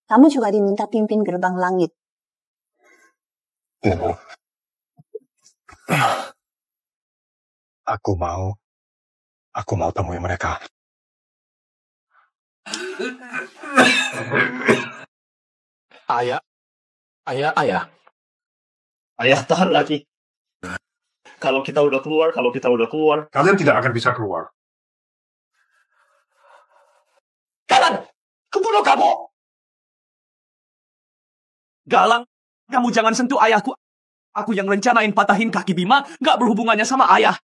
Kamu juga diminta pimpin gerbang langit. Aku mau temui mereka. Ayah. Ayah, tahan lagi. Kalau kita udah keluar. Kalian tidak akan bisa keluar. Galang, kubunuh kamu! Galang, kamu jangan sentuh ayahku. Aku yang rencanain patahin kaki Bima, gak berhubungannya sama ayah.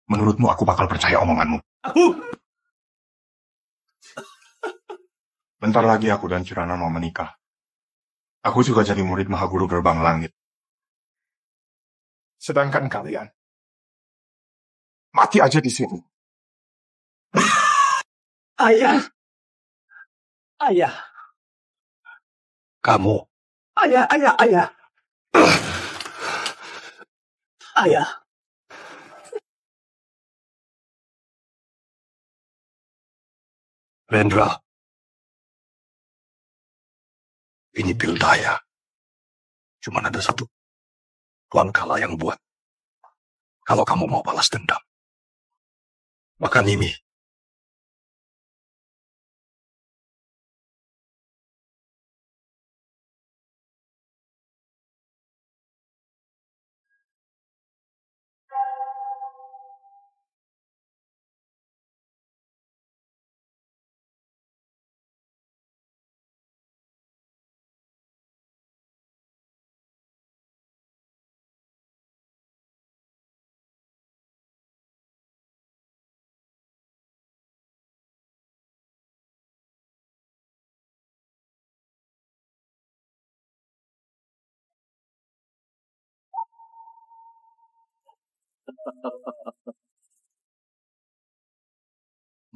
Menurutmu aku bakal percaya omonganmu? Bentar lagi aku dan Kirana mau menikah. Aku juga jadi murid Mahaguru Gerbang Langit. Sedangkan kalian mati aja di sini. Ayah. Kamu. Ayah. Rendra. Ini pil daya. Cuma ada satu. Tuan Kala yang buat. Kalau kamu mau balas dendam. Makan ini.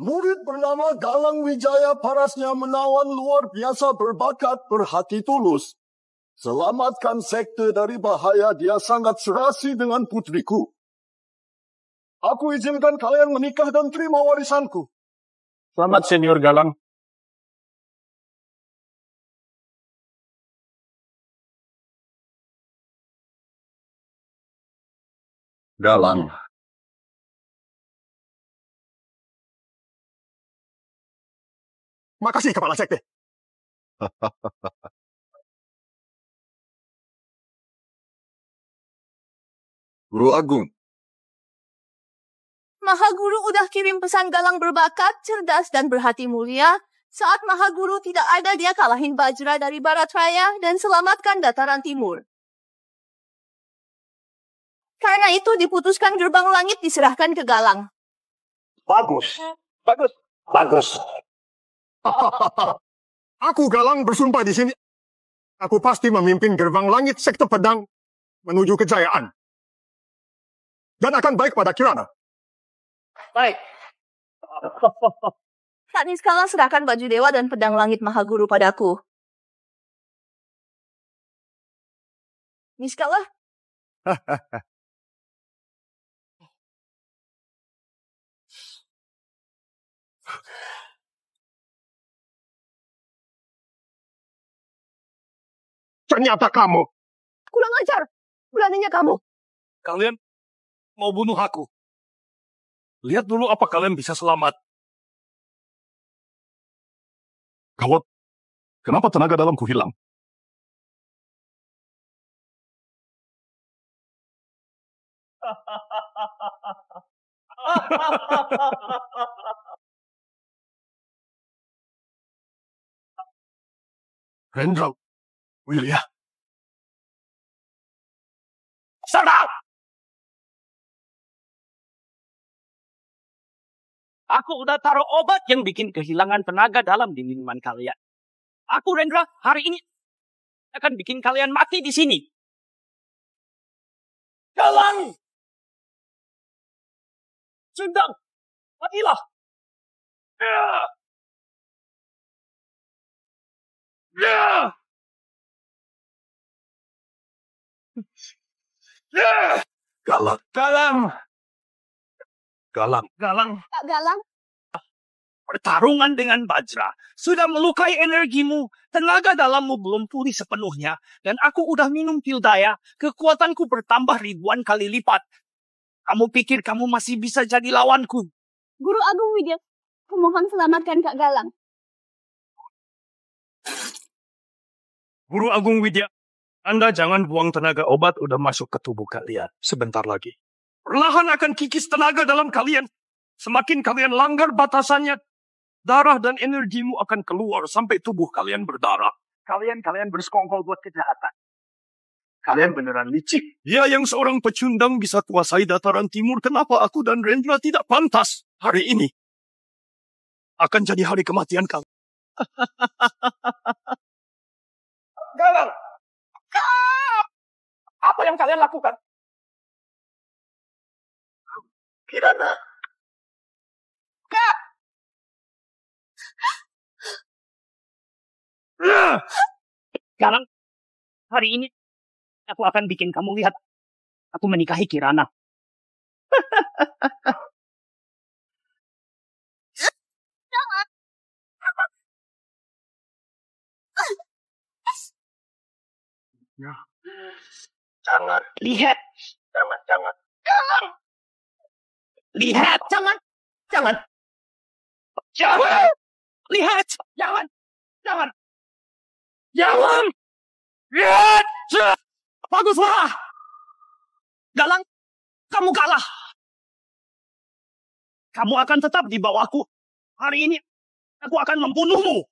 Murid bernama Galang Wijaya parasnya menawan luar biasa berbakat berhati tulus. Selamatkan sekte dari bahaya, dia sangat serasi dengan putriku. Aku izinkan kalian menikah dan terima warisanku. Selamat Senior Galang. Galang. Makasih, Kepala Sekte. Guru Agung. Mahaguru udah kirim pesan Galang berbakat, cerdas, dan berhati mulia. Saat Mahaguru tidak ada, dia kalahin Bajra dari Barat Raya dan selamatkan Dataran Timur. Karena itu diputuskan gerbang langit diserahkan ke Galang. Bagus. Aku Galang bersumpah di sini. Aku pasti memimpin gerbang langit sekte pedang menuju kejayaan. Dan akan baik pada Kirana. Baik. Saat ini sekarang serahkan baju dewa dan pedang langit Mahaguru padaku. Niskala, Ternyata kamu. kurang ajar. Beraninya kamu. Kalian mau bunuh aku. Lihat dulu apa kalian bisa selamat. Gawat. Kenapa tenaga dalamku hilang? Rendra, Wilya. Serang! Aku udah taruh obat yang bikin kehilangan tenaga dalam di minuman kalian. Aku, Rendra, hari ini akan bikin kalian mati di sini. Galang! Sundang! Matilah! Galang. Galang! Galang. Galang! Kak Galang, Pertarungan dengan Bajra sudah melukai energimu. Tenaga dalammu belum pulih sepenuhnya. Dan aku udah minum pil daya. Kekuatanku bertambah ribuan kali lipat. Kamu pikir kamu masih bisa jadi lawanku? Guru Agung Widya, kumohon selamatkan Kak Galang. Guru Agung Widya, Anda jangan buang tenaga obat udah masuk ke tubuh kalian. Sebentar lagi. Perlahan akan kikis tenaga dalam kalian. Semakin kalian langgar batasannya, darah dan energimu akan keluar sampai tubuh kalian berdarah. Kalian bersekongkol buat kejahatan. Kalian beneran licik. Ya, yang seorang pecundang bisa kuasai dataran timur, kenapa aku dan Rendra tidak pantas hari ini? Akan jadi hari kematian kalian. Galang! Apa yang kalian lakukan? Kirana. Galang, hari ini aku akan bikin kamu lihat aku menikahi Kirana. Jangan. Lihat. Jangan. Galang! Lihat. Jangan. Jangan. Lihat. Jangan. Lihat. Baguslah. Galang, kamu kalah. Kamu akan tetap di bawahku. Hari ini aku akan membunuhmu.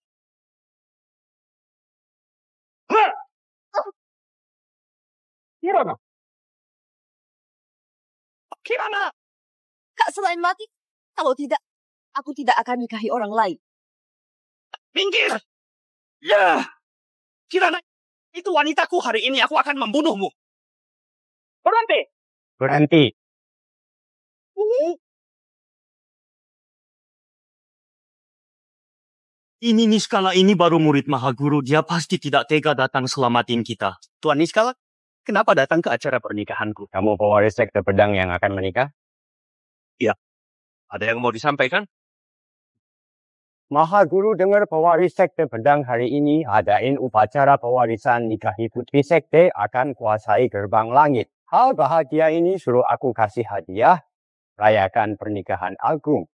Kirana. Kak, selain mati, kalau tidak, aku tidak akan nikahi orang lain. Minggir. Ya. Kirana, itu wanitaku hari ini. Aku akan membunuhmu. Berhenti. Ini Niskala ini baru murid Mahaguru. Dia pasti tidak tega datang selamatin kita. Tuan Niskala, kenapa datang ke acara pernikahanku? Kamu pewaris sekte pedang yang akan menikah? Ya. Ada yang mau disampaikan? Mahaguru dengar pewaris sekte pedang hari ini adain upacara pewarisan nikahi putri sekte akan kuasai gerbang langit. Hal bahagia ini suruh aku kasih hadiah, rayakan pernikahan agung.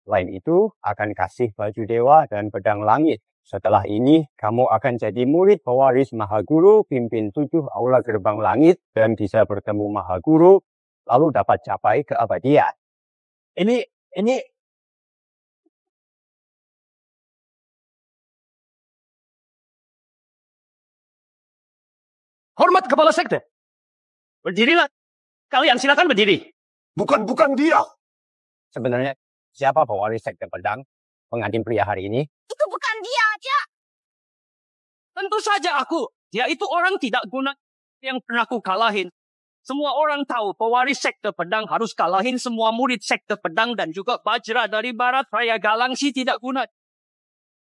Selain itu, akan kasih baju dewa dan pedang langit. Setelah ini, kamu akan jadi murid pewaris Mahaguru, pimpin 7 aula gerbang langit, dan bisa bertemu Mahaguru, lalu dapat capai keabadian. Ini hormat kepala sekte. Berdirilah. Kalian silakan berdiri. Bukan dia. Sebenarnya, siapa pewaris sekte pedang pengantin pria hari ini? Itu bukan dia, Cak. Tentu saja aku. Dia itu orang tidak guna yang pernah aku kalahin. Semua orang tahu pewaris sekte pedang harus kalahin semua murid sekte pedang dan juga Bajra dari Barat Raya Galangsi tidak guna.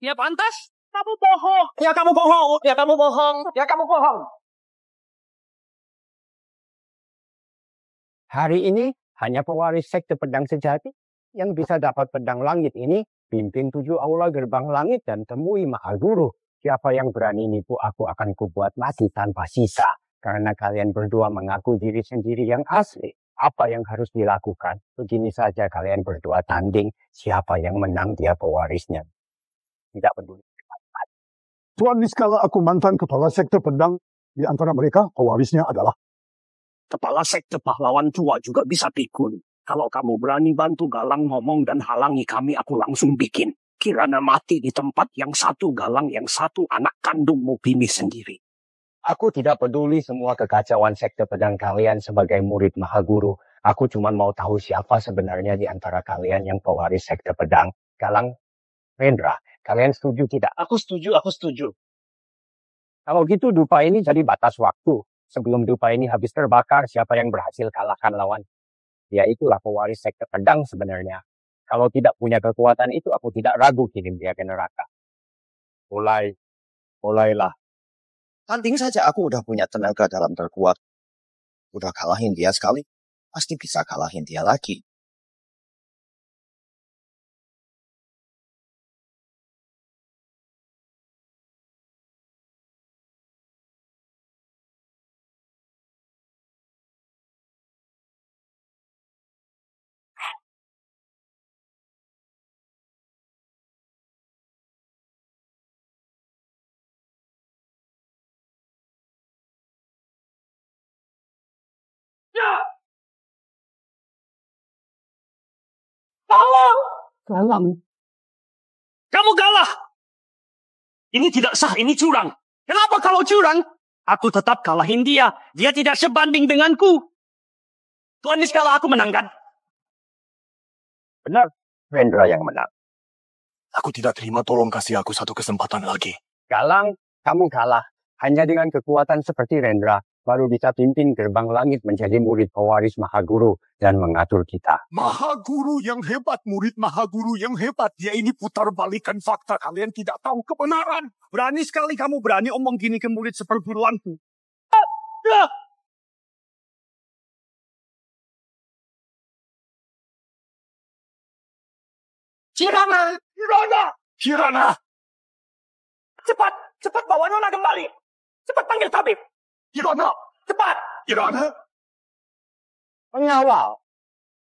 Dia pantas? Kamu bohong. Ya kamu bohong. Hari ini hanya pewaris sekte pedang sejati yang bisa dapat pedang langit ini pimpin 7 aula gerbang langit dan temui Mahaguru. Siapa yang berani nipu aku akan kubuat mati tanpa sisa. Karena kalian berdua mengaku diri sendiri yang asli. Apa yang harus dilakukan? Begini saja kalian berdua tanding. Siapa yang menang dia pewarisnya. Tidak peduli. Tuan Niskala aku mantan kepala sekte pedang. Di antara mereka pewarisnya adalah Kepala sekte pahlawan tua juga bisa pikun. Kalau kamu berani bantu Galang ngomong dan halangi kami, aku langsung bikin. Kirana mati di tempat yang satu Galang, yang satu anak kandungmu Bimi sendiri. Aku tidak peduli semua kekacauan sekte pedang kalian sebagai murid Mahaguru. Aku cuma mau tahu siapa sebenarnya di antara kalian yang pewaris sekte pedang. Galang, Rendra, kalian setuju tidak? Aku setuju. Kalau gitu dupa ini jadi batas waktu. Sebelum dupa ini habis terbakar, siapa yang berhasil kalahkan lawan? Dia itulah pewaris sekte pedang sebenarnya. Kalau tidak punya kekuatan itu, aku tidak ragu kirim dia ke neraka. Mulailah. Tanding saja aku udah punya tenaga dalam terkuat. Udah kalahin dia sekali, pasti bisa kalahin dia lagi. Galang. Kamu kalah. Ini tidak sah, ini curang. Kenapa kalau curang? Aku tetap kalahin dia. Dia tidak sebanding denganku. Tuan Niskala aku menangkan. Benar, Rendra yang menang. Aku tidak terima, tolong kasih aku satu kesempatan lagi. Galang, kamu kalah. Hanya dengan kekuatan seperti Rendra, baru bisa pimpin gerbang langit menjadi murid pewaris Mahaguru dan mengatur kita. Mahaguru yang hebat, murid Mahaguru yang hebat. Dia ini putar balikan fakta. Kalian tidak tahu kebenaran. Berani sekali kamu berani omong gini ke murid seperguruanku. Kirana! Cepat bawa Nona kembali. Cepat panggil tabib. Kirana! Cepat. Kirana! Pengawal.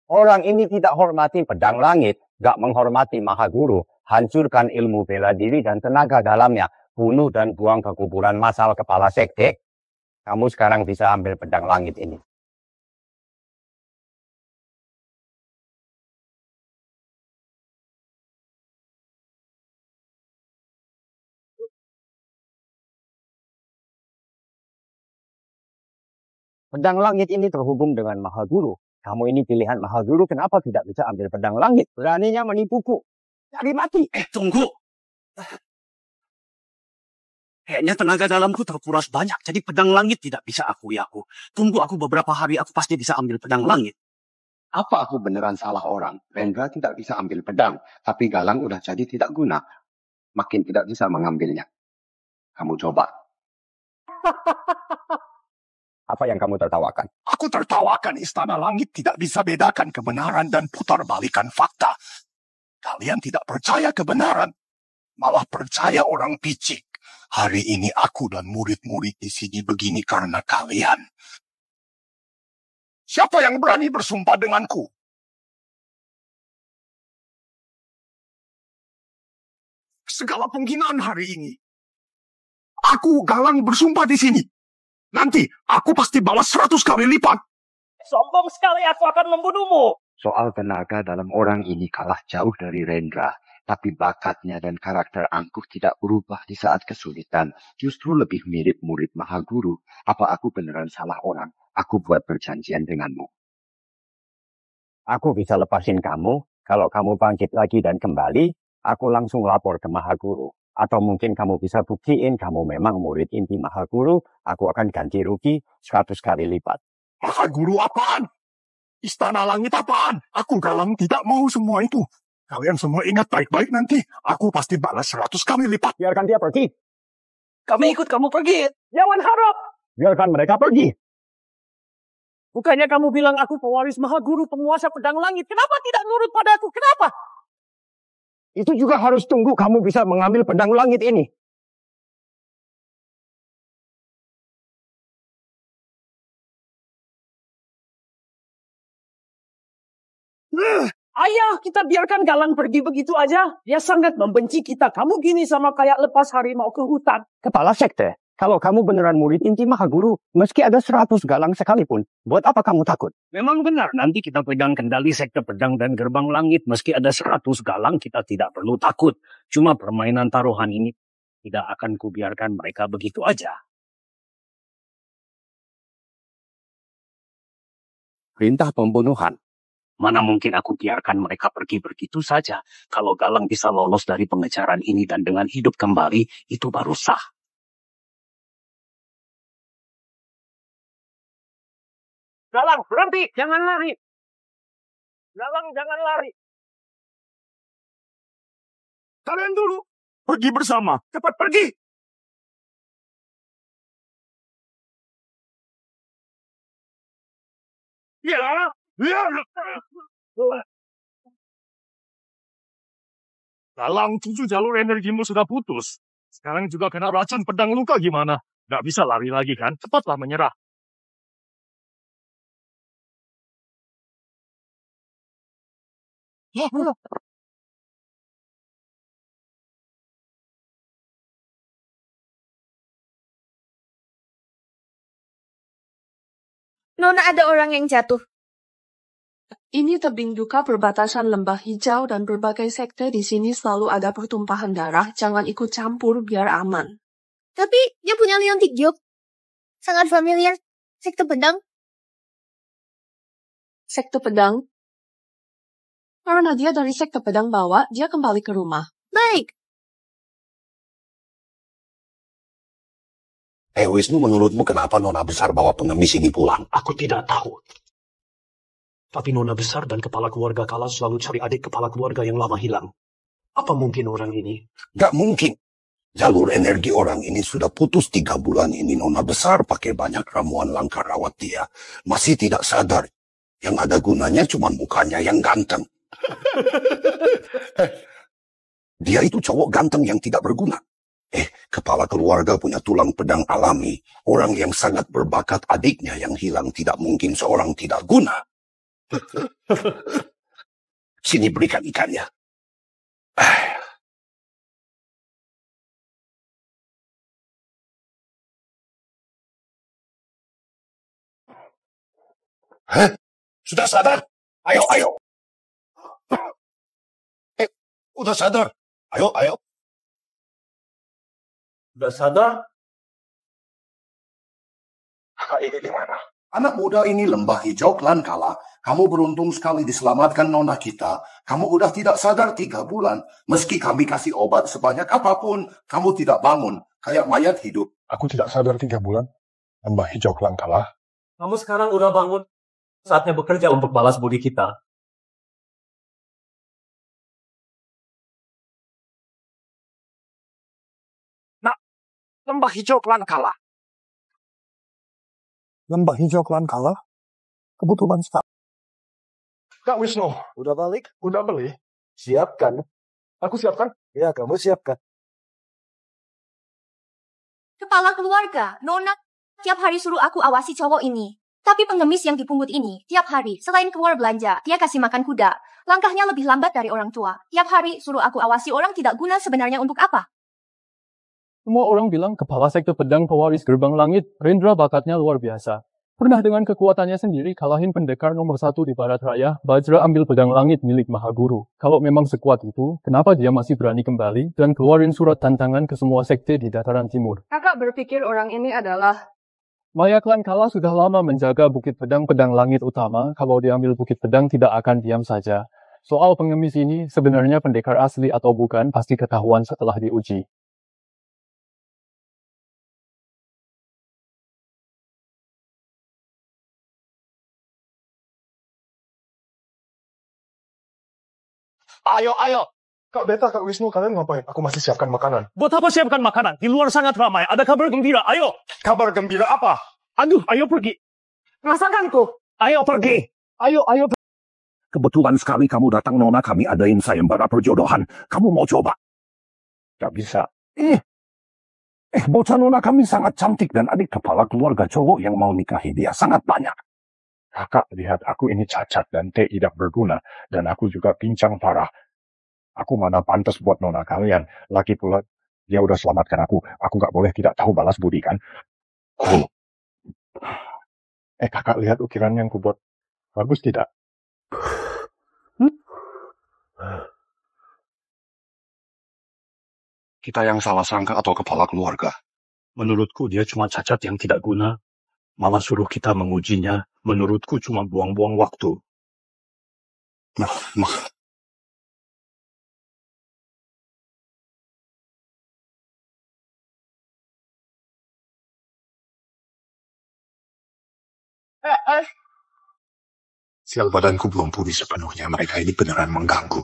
Orang ini tidak hormati pedang langit, gak menghormati Mahaguru, hancurkan ilmu bela diri dan tenaga dalamnya, bunuh dan buang ke kuburan massal kepala sekte. Kamu sekarang bisa ambil pedang langit ini. Pedang langit ini terhubung dengan Mahaguru. Kamu ini pilihan Mahaguru, kenapa tidak bisa ambil pedang langit? Beraninya menipuku. Cari mati. Tunggu. Kayaknya tenaga dalamku terkuras banyak, jadi pedang langit tidak bisa akui aku. Tunggu aku beberapa hari, aku pasti bisa ambil pedang langit. Apa aku beneran salah orang? Rendra tidak bisa ambil pedang, tapi Galang udah jadi tidak guna. Makin tidak bisa mengambilnya. Kamu coba. Apa yang kamu tertawakan? Aku tertawakan Istana Langit tidak bisa bedakan kebenaran dan putar balikan fakta. Kalian tidak percaya kebenaran, malah percaya orang picik. Hari ini aku dan murid-murid di sini begini karena kalian. Siapa yang berani bersumpah denganku? Segala penghinaan hari ini. Aku Galang bersumpah di sini. Nanti aku pasti balas 100 kali lipat. Sombong sekali, aku akan membunuhmu. Soal tenaga dalam orang ini kalah jauh dari Rendra. Tapi bakatnya dan karakter angkuh tidak berubah di saat kesulitan. Justru lebih mirip murid Mahaguru. Apa aku beneran salah orang? Aku buat perjanjian denganmu. Aku bisa lepasin kamu. Kalau kamu bangkit lagi dan kembali, aku langsung lapor ke Mahaguru. Atau mungkin kamu bisa buktiin kamu memang murid inti Mahaguru, aku akan ganti rugi 100 kali lipat. Mahaguru apaan? Istana Langit apaan? Aku Galang tidak mau semua itu. Kalian semua ingat baik-baik nanti. Aku pasti balas 100 kali lipat. Biarkan dia pergi. Kami ikut kamu pergi. Jangan harap. Biarkan mereka pergi. Bukannya kamu bilang aku pewaris Mahaguru penguasa pedang langit. Kenapa tidak nurut padaku? Kenapa? Itu juga harus tunggu kamu bisa mengambil pedang langit ini. Ayah, kita biarkan Galang pergi begitu aja. Dia sangat membenci kita. Kamu gini sama kayak lepas harimau ke hutan. Kepala sekte, kalau kamu beneran murid inti Mahaguru, meski ada 100 galang sekalipun, buat apa kamu takut? Memang benar, nanti kita pegang kendali sekte pedang dan gerbang langit. Meski ada 100 galang, kita tidak perlu takut. Cuma permainan taruhan ini tidak akan kubiarkan mereka begitu aja. Perintah pembunuhan. Mana mungkin aku biarkan mereka pergi begitu saja. Kalau Galang bisa lolos dari pengejaran ini dan dengan hidup kembali, itu baru sah. Galang, berhenti. Jangan lari. Galang, jangan lari. Kalian dulu. Pergi bersama. Cepat pergi. Ya. Galang, 7 jalur energimu sudah putus. Sekarang juga kena racun pedang luka gimana? Gak bisa lari lagi kan? Cepatlah menyerah. Nona, ada orang yang jatuh. Ini tebing duka perbatasan lembah hijau dan berbagai sekte di sini selalu ada pertumpahan darah. Jangan ikut campur biar aman. Tapi dia punya liontik giok. Sangat familiar. Sekte pedang. Sekte pedang? Karena dia dari sekte pedang bawah, dia kembali ke rumah. Baik. Wisnu, menurutmu kenapa Nona Besar bawa pengemis ini pulang? Aku tidak tahu. Tapi Nona Besar dan kepala keluarga Kala selalu cari adik kepala keluarga yang lama hilang. Apa mungkin orang ini? Gak mungkin. Jalur energi orang ini sudah putus 3 bulan ini. Nona Besar pakai banyak ramuan langka rawat dia. Masih tidak sadar. Yang ada gunanya cuma mukanya yang ganteng. Dia itu cowok ganteng yang tidak berguna. Kepala keluarga punya tulang pedang alami. Orang yang sangat berbakat, adiknya yang hilang tidak mungkin seorang tidak guna. Sini, berikan ikannya. Hah? Sudah sadar? Ayo, ayo. Udah sadar? Ayo, ayo. Udah sadar? Kakak ini di mana? Anak muda ini lembah hijau klan Kala. Kamu beruntung sekali diselamatkan nona kita. Kamu udah tidak sadar 3 bulan. Meski kami kasih obat sebanyak apapun, kamu tidak bangun. Kayak mayat hidup. Aku tidak sadar 3 bulan. Lembah hijau klan Kala. Kamu sekarang udah bangun. Saatnya bekerja untuk balas budi kita. Nah, lembah hijau klan Kala. Lembah hijau klan Kala? Kebetulan sekali. Kak Wisnu, udah balik? Udah beli? Siapkan. Aku siapkan? Ya, kamu siapkan. Kepala keluarga, Nona tiap hari suruh aku awasi cowok ini. Tapi pengemis yang dipungut ini, tiap hari, selain keluar belanja, dia kasih makan kuda. Langkahnya lebih lambat dari orang tua. Tiap hari suruh aku awasi orang tidak guna sebenarnya untuk apa? Semua orang bilang kepala sekte pedang pewaris gerbang langit, Rendra bakatnya luar biasa. Pernah dengan kekuatannya sendiri kalahin pendekar nomor 1 di Barat Raya, Bajra ambil pedang langit milik Mahaguru. Kalau memang sekuat itu, kenapa dia masih berani kembali dan keluarin surat tantangan ke semua sekte di dataran timur? Kakak berpikir orang ini adalah... Maya klan Kala sudah lama menjaga Bukit Pedang pedang langit utama. Kalau diambil Bukit Pedang tidak akan diam saja. Soal pengemis ini, sebenarnya pendekar asli atau bukan pasti ketahuan setelah diuji. Ayo, ayo. Kak Beta, Kak Wisnu, kalian ngapain? Aku masih siapkan makanan. Buat apa siapkan makanan? Di luar sangat ramai. Ada kabar gembira. Ayo. Kabar gembira apa? Aduh, ayo pergi. Masakanku. Ayo pergi. Ayo. Kebetulan sekali kamu datang, Nona. Kami adain sayembara perjodohan. Kamu mau coba? Gak bisa. Bocah Nona kami sangat cantik dan adik kepala keluarga cowok yang mau nikahi dia sangat banyak. Kakak, lihat aku ini cacat dan tidak berguna. Dan aku juga pincang parah. Aku mana pantas buat Nona kalian. Lagi pula, dia udah selamatkan aku. Aku gak boleh tidak tahu balas budi kan? Kakak, lihat ukiran yang kubuat. Bagus tidak? Kita yang salah sangka atau kepala keluarga. Menurutku dia cuma cacat yang tidak guna. Malah suruh kita mengujinya. Menurutku cuma buang-buang waktu. Sial, badanku belum pulih sepenuhnya. Mereka ini beneran mengganggu.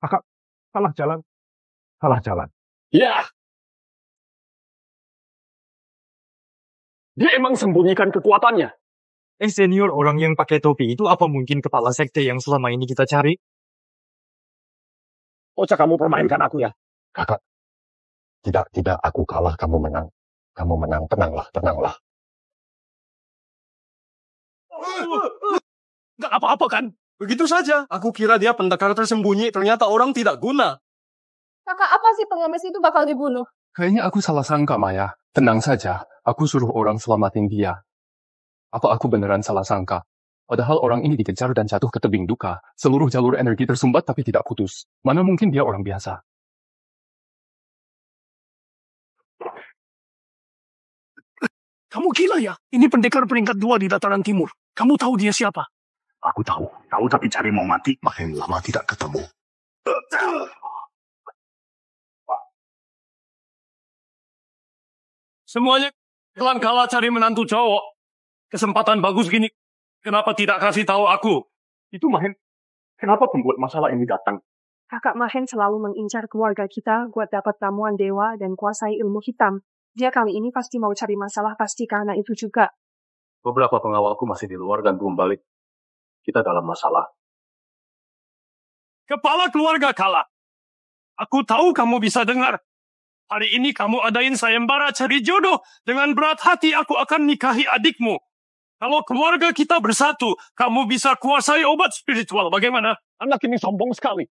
Kakak, salah jalan. Ya! Dia emang sembunyikan kekuatannya. Senior, orang yang pakai topi itu apa mungkin kepala sekte yang selama ini kita cari? Bocah, kamu permainkan aku ya? Kakak, tidak, aku kalah, kamu menang. Kamu menang, tenanglah. Gak apa-apa kan? Begitu saja. Aku kira dia pendekar tersembunyi, ternyata orang tidak guna. Kakak, apa sih pengemis itu bakal dibunuh? Kayaknya aku salah sangka, Maya. Tenang saja, aku suruh orang selamatin dia. Apa aku beneran salah sangka? Padahal orang ini dikejar dan jatuh ke tebing duka. Seluruh jalur energi tersumbat tapi tidak putus. Mana mungkin dia orang biasa? Kamu gila ya? Ini pendekar peringkat 2 di dataran timur. Kamu tahu dia siapa? Aku tahu tapi cari mau mati. Makin lama tidak ketemu. Semuanya kalian kalah cari menantu cowok. Kesempatan bagus gini. Kenapa tidak kasih tahu aku? Itu Mahen. Kenapa pembuat masalah ini datang? Kakak Mahen selalu mengincar keluarga kita buat dapat ramuan dewa dan kuasai ilmu hitam. Dia kali ini pasti mau cari masalah, pasti karena itu juga. Beberapa pengawalku masih di luar dan belum balik. Kita dalam masalah. Kepala keluarga kalah. Aku tahu kamu bisa dengar. Hari ini kamu adain sayembara cari jodoh. Dengan berat hati aku akan nikahi adikmu. Kalau keluarga kita bersatu, kamu bisa kuasai obat spiritual. Bagaimana? Anak ini sombong sekali.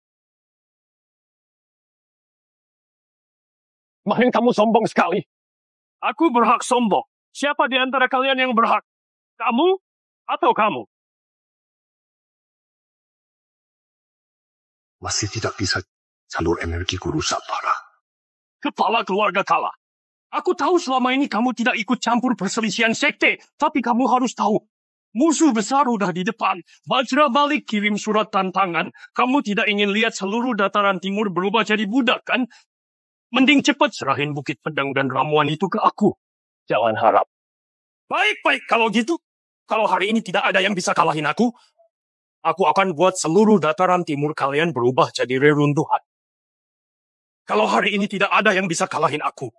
Mahen, kamu sombong sekali. Aku berhak sombong. Siapa di antara kalian yang berhak? Kamu atau kamu? Masih tidak bisa, jalur energiku rusak parah. Kepala keluarga kalah. Aku tahu selama ini kamu tidak ikut campur perselisihan sekte, tapi kamu harus tahu. Musuh besar udah di depan. Bajra balik kirim surat tantangan. Kamu tidak ingin lihat seluruh dataran timur berubah jadi budak, kan? Mending cepat serahin Bukit Pedang dan ramuan itu ke aku. Jangan harap. Baik, kalau gitu. Kalau hari ini tidak ada yang bisa kalahin aku akan buat seluruh dataran timur kalian berubah jadi reruntuhan. Kalau hari ini tidak ada yang bisa kalahin aku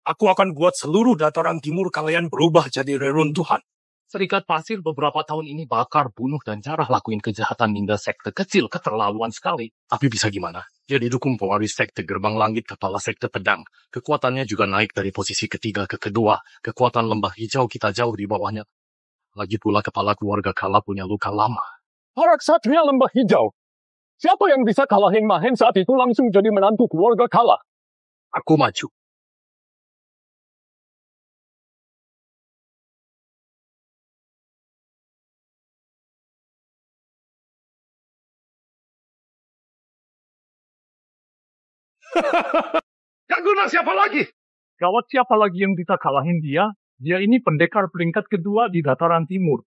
akan buat seluruh dataran timur kalian berubah jadi reruntuhan. Serikat Pasir beberapa tahun ini bakar, bunuh, dan cara lakuin kejahatan ninda sekte kecil keterlaluan sekali. Tapi bisa gimana? Dia didukung pewaris sekte Gerbang Langit, kepala sekte Pedang. Kekuatannya juga naik dari posisi ketiga ke kedua. Kekuatan Lembah Hijau kita jauh di bawahnya. Lagi pula kepala keluarga Kala punya luka lama. Para ksatria Lembah Hijau. Siapa yang bisa kalahin Mahen saat itu langsung jadi menantu keluarga Kala? Aku maju. Gak guna siapa lagi? Gawat, siapa lagi yang bisa kalahin dia? Dia ini pendekar peringkat kedua di dataran timur.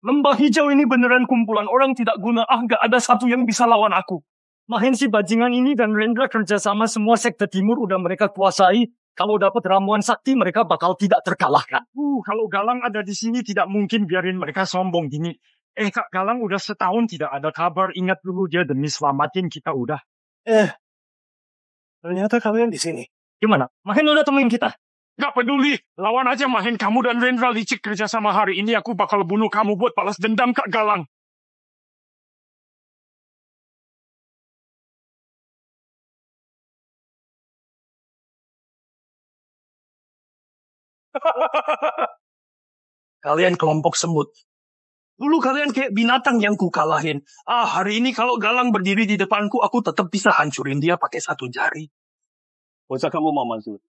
Lembah Hijau ini beneran kumpulan orang tidak guna. Gak ada satu yang bisa lawan aku. Mahen si bajingan ini dan Rendra kerjasama semua sekte timur udah mereka kuasai. Kalau dapat ramuan sakti mereka bakal tidak terkalahkan. Kalau Galang ada di sini tidak mungkin biarin mereka sombong gini. Kak Galang udah setahun tidak ada kabar. Ingat dulu dia demi selamatin kita udah. Ternyata kalian di sini. Gimana? Mahen udah temuin kita? Gak peduli, lawan aja Mahen. Kamu dan Rendra licik kerjasama hari ini. Aku bakal bunuh kamu buat balas dendam Kak Galang. Kalian kelompok semut. Dulu kalian kayak binatang yang ku kalahin. Hari ini kalau Galang berdiri di depanku, aku tetap bisa hancurin dia pakai satu jari. Bocah kamu mau Mansur.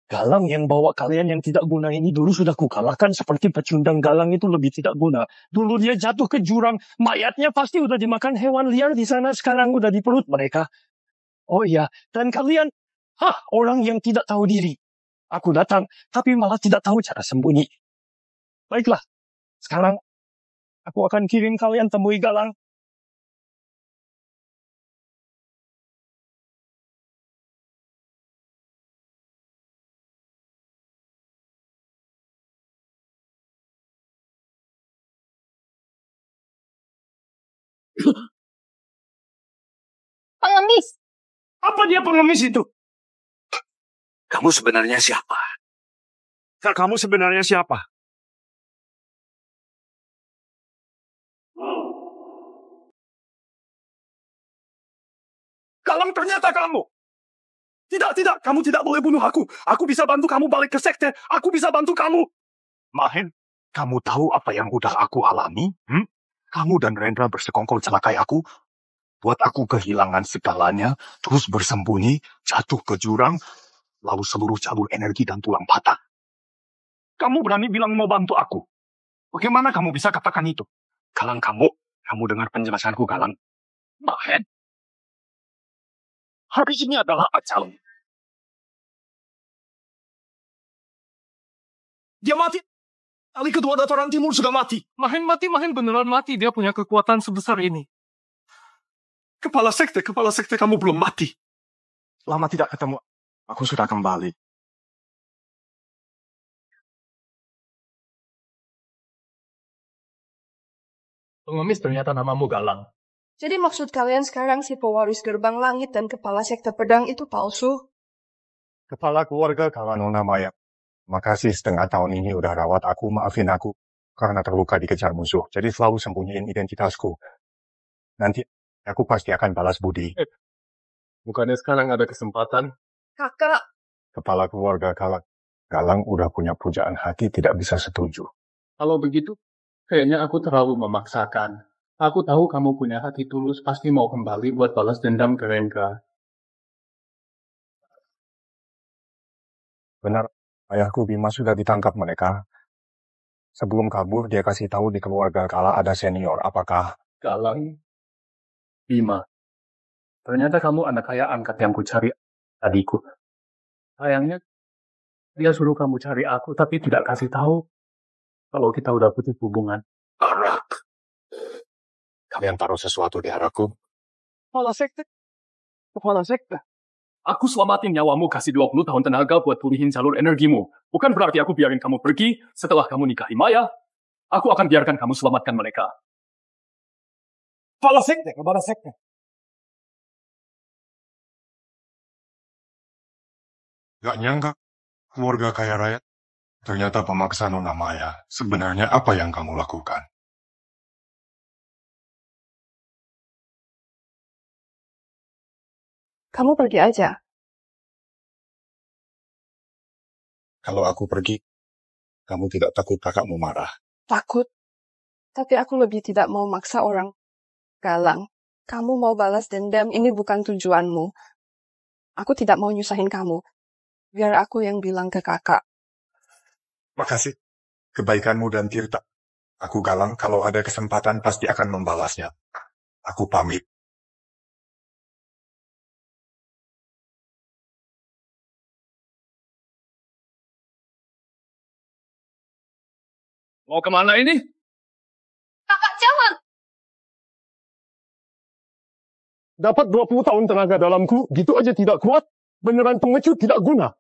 Galang yang bawa kalian yang tidak guna ini dulu sudah kukalahkan seperti pecundang Galang itu lebih tidak guna. Dulu dia jatuh ke jurang, mayatnya pasti udah dimakan hewan liar di sana, sekarang udah di perut mereka. Oh iya, dan kalian, orang yang tidak tahu diri. Aku datang, tapi malah tidak tahu cara sembunyi. Baiklah, sekarang aku akan kirim kalian temui Galang. Pengemis! Apa dia pengemis itu? Kamu sebenarnya siapa? Kak, kamu sebenarnya siapa? Galang, ternyata kamu. Tidak, kamu tidak boleh bunuh aku. Aku bisa bantu kamu balik ke sekte. Aku bisa bantu kamu. Mahen, kamu tahu apa yang udah aku alami? Kamu dan Rendra bersekongkol celakai aku. Buat aku kehilangan segalanya, terus bersembunyi, jatuh ke jurang, lalu seluruh jalur energi dan tulang patah. Kamu berani bilang mau bantu aku? Bagaimana kamu bisa katakan itu? Galang, kamu dengar penjelasanku, Galang. Mahen, hari ini adalah ajal. Dia mati. Ali kedua dataran timur sudah mati. Mahen beneran mati. Dia punya kekuatan sebesar ini. Kepala sekte, kamu belum mati. Lama tidak ketemu. Aku sudah kembali. Pengemis, ternyata namamu Galang. Jadi maksud kalian sekarang si pewaris gerbang langit dan kepala sekte pedang itu palsu? Kepala keluarga Galanona Maya. Makasih setengah tahun ini udah rawat aku, maafin aku. Karena terluka dikejar musuh. Jadi selalu sembunyiin identitasku. Nanti aku pasti akan balas budi. Bukannya sekarang ada kesempatan? Kakak. Kepala keluarga Galang udah punya pujaan hati, tidak bisa setuju. Kalau begitu, kayaknya aku terlalu memaksakan. Aku tahu kamu punya hati tulus, pasti mau kembali buat balas dendam ke Rendra. Benar, ayahku Bima sudah ditangkap mereka. Sebelum kabur, dia kasih tahu di keluarga Kala ada senior. Apakah Galang? Bima. Ternyata kamu anak ayah angkat yang ku cari adikku. Sayangnya, dia suruh kamu cari aku, tapi tidak kasih tahu kalau kita udah putus hubungan. Arak. Kalian taruh sesuatu di arahku? Kepala sekte. Aku selamatin nyawamu, kasih 20 tahun tenaga buat pulihin jalur energimu. Bukan berarti aku biarin kamu pergi setelah kamu nikahi Maya. Aku akan biarkan kamu selamatkan mereka. Kepala sekte. Gak nyangka, keluarga kaya raya. Ternyata pemaksa Nona Maya. Sebenarnya apa yang kamu lakukan? Kamu pergi aja. Kalau aku pergi, kamu tidak takut kakakmu marah? Takut. Tapi aku lebih tidak mau maksa orang. Galang, kamu mau balas dendam, ini bukan tujuanmu. Aku tidak mau nyusahin kamu. Biar aku yang bilang ke kakak. Makasih. Kebaikanmu dan Tirta. Aku Galang, kalau ada kesempatan pasti akan membalasnya. Aku pamit. Mau kemana ini? Kakak, jangan! Dapat 20 tahun tenaga dalamku, gitu aja tidak kuat. Beneran pengecut tidak guna.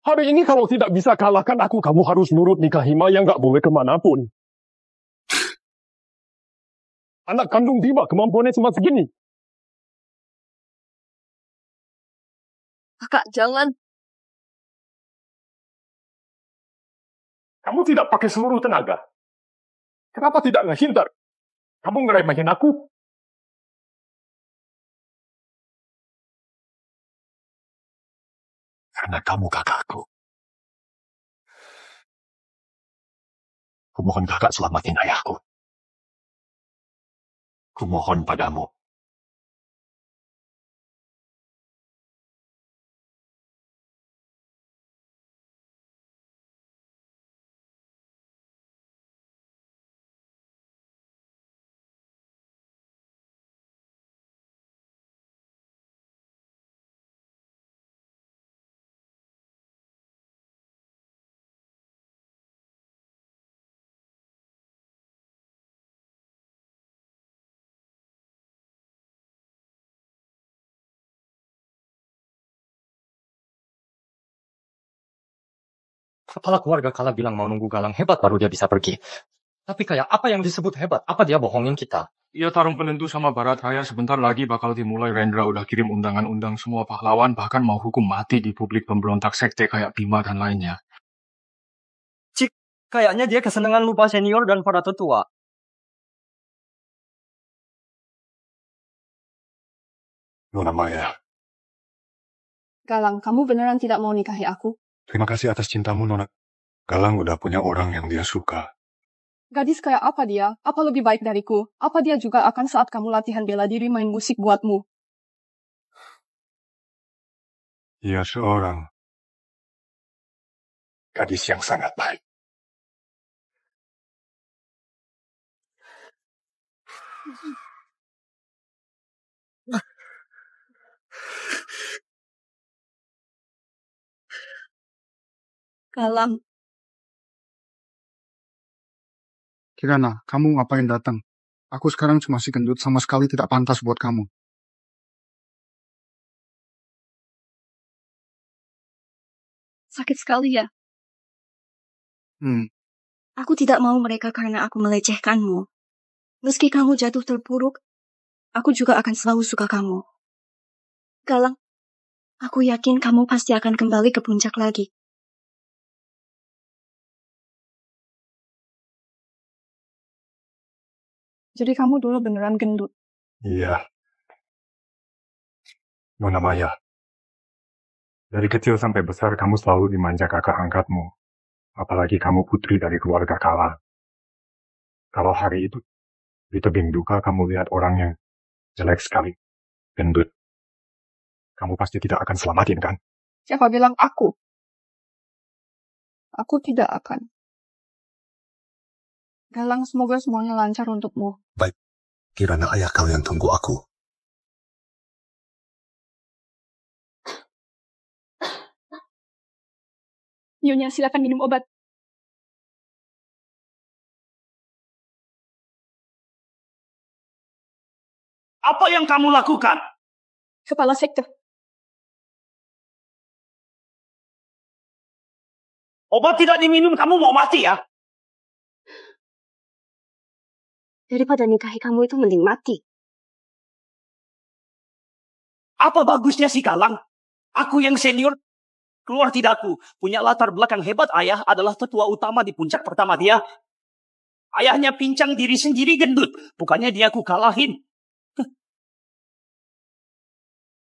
Hari ini kalau tidak bisa kalahkan aku, kamu harus nurut nikahi Maya, nggak boleh kemanapun. Anak kandung Bima kemampuannya cuma segini. Kak, jangan. Kamu tidak pakai seluruh tenaga. Kenapa tidak ngehindar? Kamu ngeremehin aku. Karena kamu kakakku. Kumohon kakak selamatin ayahku. Kumohon padamu. Kepala keluarga Kala bilang mau nunggu Galang hebat baru dia bisa pergi. Tapi kayak apa yang disebut hebat? Apa dia bohongin kita? Ya tarung penentu sama Barat Raya sebentar lagi bakal dimulai. Rendra udah kirim undangan-undang semua pahlawan, bahkan mau hukum mati di publik pemberontak sekte kayak Bima dan lainnya. Cik, kayaknya dia kesenangan lupa senior dan para tetua. Nona Maya, Galang, kamu beneran tidak mau nikahi aku? terima kasih atas cintamu, Nona. Galang udah punya orang yang dia suka. Gadis kayak apa dia? Apa lebih baik dariku? Apa dia juga akan saat kamu latihan bela diri main musik buatmu? Dia seorang gadis yang sangat baik. Galang, Kirana, kamu ngapain datang? Aku sekarang cuma si gendut, sama sekali tidak pantas buat kamu. sakit sekali ya. Hmm, Aku tidak mau mereka karena aku melecehkanmu. Meski kamu jatuh terpuruk, aku juga akan selalu suka kamu. Galang, aku yakin kamu pasti akan kembali ke puncak lagi. Jadi kamu dulu beneran gendut. Iya. Nona Maya, dari kecil sampai besar kamu selalu dimanja kakak angkatmu. Apalagi kamu putri dari keluarga Kala. Kalau hari itu, di tebing duka kamu lihat orang yang jelek sekali, gendut. Kamu pasti tidak akan selamatin, kan? Siapa bilang aku? Aku tidak akan. Galang, semoga semuanya lancar untukmu. Baik, kirana ayah kalian tunggu aku. Nyonya, silakan minum obat. Apa yang kamu lakukan? Kepala sekte. Obat tidak diminum, kamu mau mati ya? Daripada nikahi kamu itu mending mati. Apa bagusnya si Galang? Aku yang senior, keluar tidakku, punya latar belakang hebat. Ayah adalah tetua utama di puncak pertama dia. Ayahnya pincang diri sendiri gendut. Bukannya dia ku kalahin.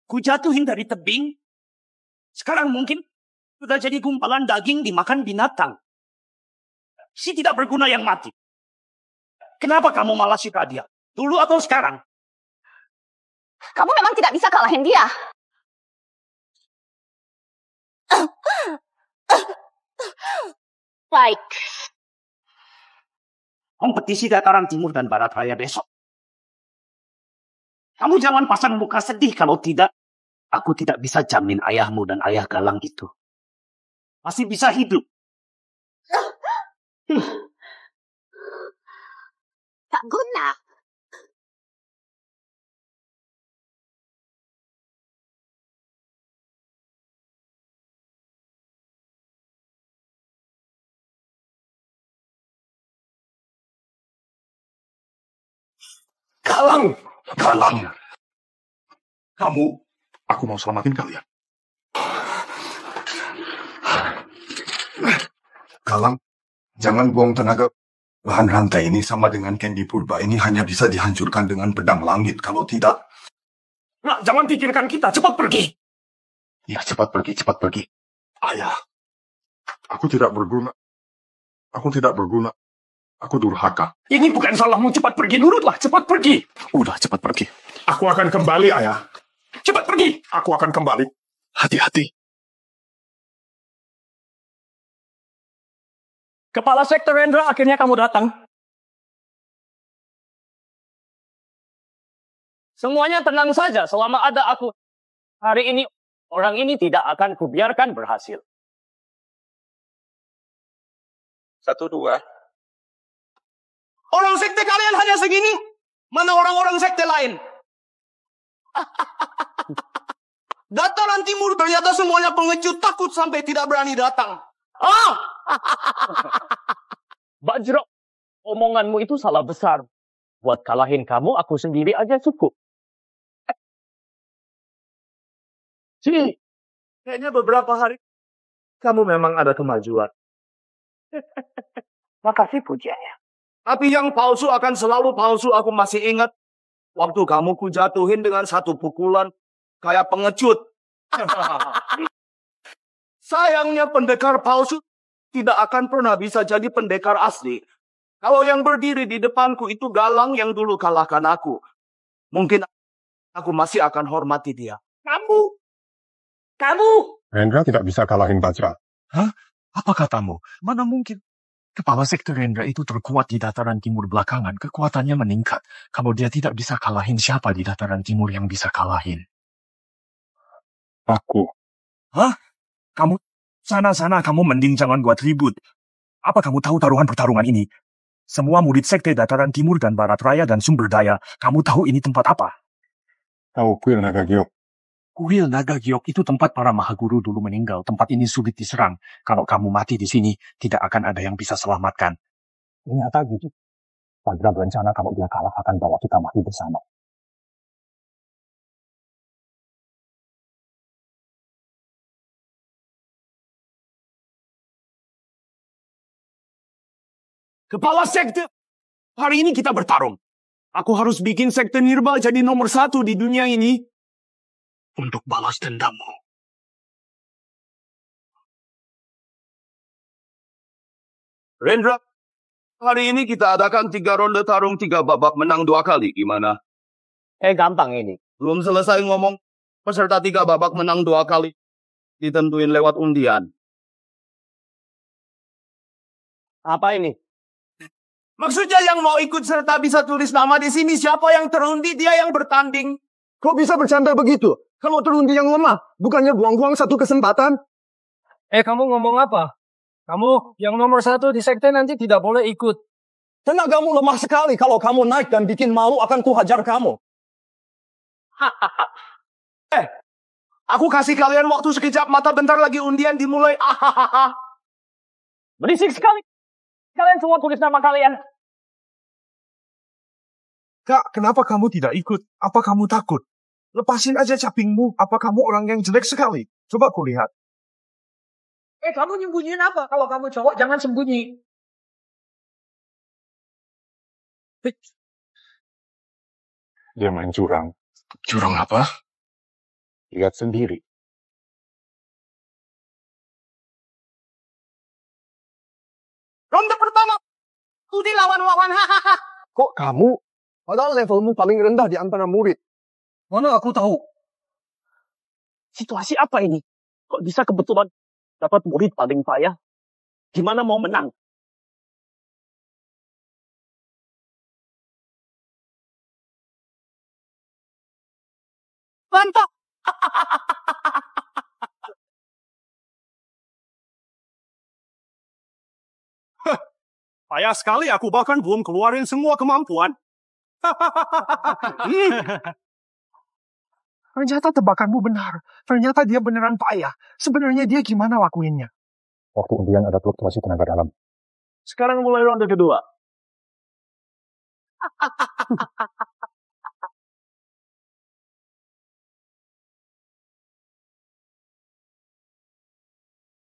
Ku jatuhin dari tebing. Sekarang mungkin sudah jadi gumpalan daging dimakan binatang. Si tidak berguna yang mati. Kenapa kamu malah suka dia? Dulu atau sekarang? Kamu memang tidak bisa kalahin dia. Baik. Kompetisi dataran timur dan barat raya besok. Kamu jangan pasang muka sedih, kalau tidak, aku tidak bisa jamin ayahmu dan ayah Galang itu masih bisa hidup. Tak guna. Galang. Kamu, aku mau selamatin kalian. Galang, jangan buang tenaga. Bahan rantai ini sama dengan Candy Purba ini hanya bisa dihancurkan dengan pedang langit. Kalau tidak... Nah, jangan pikirkan kita. Cepat pergi. Ya, cepat pergi, cepat pergi. Ayah. Aku tidak berguna. Aku tidak berguna. Aku durhaka. Ini bukan salahmu. Cepat pergi. Nurutlah. Cepat pergi. Udah, cepat pergi. Aku akan kembali, Ayah. Cepat pergi. Aku akan kembali. Hati-hati. Kepala Sektor Rendra, akhirnya kamu datang. Semuanya tenang saja selama ada aku. Hari ini, orang ini tidak akan kubiarkan berhasil. 1, 2. Orang sekte kalian hanya segini? Mana orang-orang sekte lain? Dataran Timur ternyata semuanya pengecut, takut sampai tidak berani datang. Bajro, omonganmu itu salah besar. Buat kalahin kamu, aku sendiri aja cukup. Kayaknya beberapa hari kamu memang ada kemajuan. Makasih pujiannya. Tapi yang palsu akan selalu palsu. Aku masih ingat waktu kamu kujatuhin dengan satu pukulan kayak pengecut. Sayangnya pendekar palsu tidak akan pernah bisa jadi pendekar asli. Kalau yang berdiri di depanku itu Galang yang dulu kalahkan aku. Mungkin aku masih akan hormati dia. Kamu! Rendra tidak bisa kalahin Bajra. Hah? Apa katamu? Mana mungkin? Kepala Sektor Rendra itu terkuat di dataran timur belakangan. Kekuatannya meningkat. Kalau dia tidak bisa kalahin, siapa di dataran timur yang bisa kalahin? Aku. Hah? Kamu sana-sana, kamu mending jangan buat ribut. Apa kamu tahu taruhan pertarungan ini? Semua murid sekte dataran timur dan barat raya dan sumber daya. Kamu tahu ini tempat apa? Tahu, Kuil Naga Giok. Kuil Naga Giok itu tempat para mahaguru dulu meninggal. Tempat ini sulit diserang. Kalau kamu mati di sini, tidak akan ada yang bisa selamatkan. Ternyata gitu. Bajra berencana kalau dia kalah akan bawa kita mati bersama. Kepala sekte, hari ini kita bertarung. Aku harus bikin sekte Nirba jadi nomor 1 di dunia ini. Untuk balas dendammu. Rendra, hari ini kita adakan 3 ronde tarung 3 babak menang 2 kali. Gimana? Gampang ini. Belum selesai ngomong. Peserta 3 babak menang 2 kali. Ditentuin lewat undian. Apa ini? Maksudnya yang mau ikut serta bisa tulis nama di sini. Siapa yang terundi, dia yang bertanding. Kok bisa bercanda begitu? Kalau terundi yang lemah, bukannya buang-buang satu kesempatan? Kamu ngomong apa? Kamu yang nomor 1 di sekte nanti tidak boleh ikut. Tenagamu lemah sekali. Kalau kamu naik dan bikin malu, akan kuhajar kamu. Aku kasih kalian waktu sekejap mata, bentar lagi undian dimulai. Berisik sekali. Kalian semua tulis nama kalian. Kak, kenapa kamu tidak ikut? Apa kamu takut? Lepasin aja capingmu. Apa kamu orang yang jelek sekali? Coba kulihat. Kamu nyembunyiin apa? Kalau kamu cowok, jangan sembunyi. Dia main curang. Curang apa? Lihat sendiri. Ronde pertama. Studi lawan-lawan. Kok kamu? Padahal levelmu paling rendah di antara murid. Mana aku tahu? Situasi apa ini? Kok bisa kebetulan dapat murid paling payah? Gimana mau menang? Mantap. Payah sekali aku bahkan belum keluarin semua kemampuan. Ternyata tebakanmu benar. Ternyata dia beneran payah. Sebenarnya dia gimana lakuinnya? Waktu undian ada fluktuasi tenaga dalam. Sekarang mulai ronde kedua.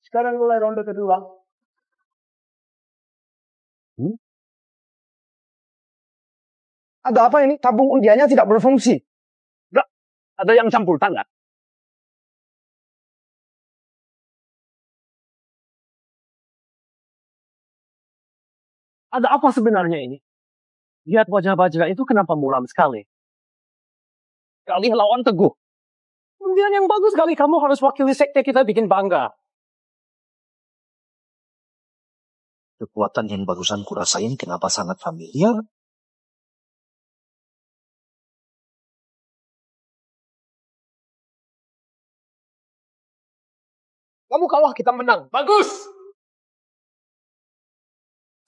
Sekarang mulai ronde kedua. Ada apa ini? Tabung undiannya tidak berfungsi. Nggak, ada yang campur tangan. Ada apa sebenarnya ini? Lihat wajah Bajra itu kenapa muram sekali. Kali lawan Teguh. Undian yang bagus kali, kamu harus wakili sekte kita bikin bangga. Kekuatan yang barusan kurasain kenapa sangat familiar? Kamu kalah, kita menang. Bagus!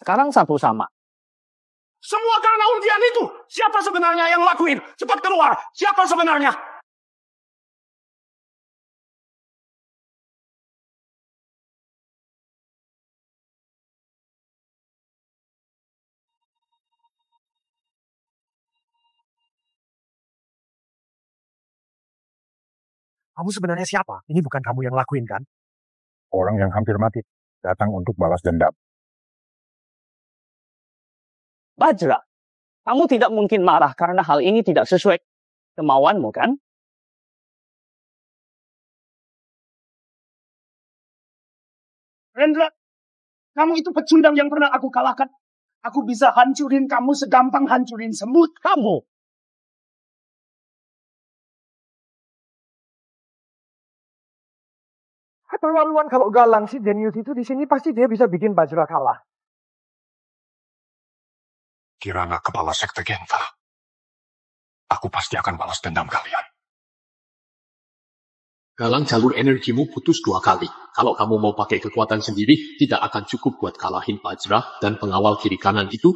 Sekarang 1-1. Semua karena undian itu. Siapa sebenarnya yang lakuin? Cepat keluar. Siapa sebenarnya? Kamu sebenarnya siapa? Ini bukan kamu yang lakuin, kan? Orang yang hampir mati datang untuk balas dendam. Bajra, kamu tidak mungkin marah karena hal ini tidak sesuai kemauanmu, kan? Rendra, kamu itu pecundang yang pernah aku kalahkan. Aku bisa hancurin kamu segampang hancurin semut kamu. Keterlaluan kalau Galang si Genius itu di sini pasti dia bisa bikin Bajra kalah. Kirana kepala sekte Genta. Aku pasti akan balas dendam kalian. Galang jalur energimu putus 2 kali. Kalau kamu mau pakai kekuatan sendiri, tidak akan cukup buat kalahin Bajra dan pengawal kiri kanan itu.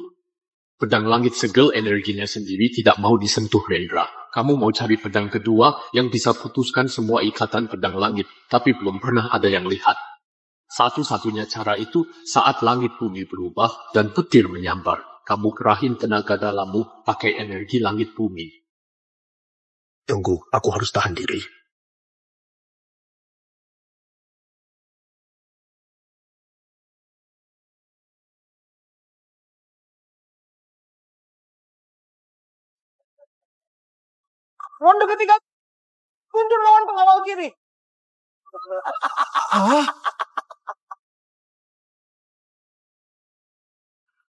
Pedang langit segel energinya sendiri tidak mau disentuh Rendra. Kamu mau cari pedang kedua yang bisa putuskan semua ikatan pedang langit, tapi belum pernah ada yang lihat. Satu-satunya cara itu saat langit bumi berubah dan petir menyambar. Kamu kerahin tenaga dalammu pakai energi langit bumi. Tunggu, aku harus tahan diri. Ronde ketiga, Guntur lawan pengawal kiri.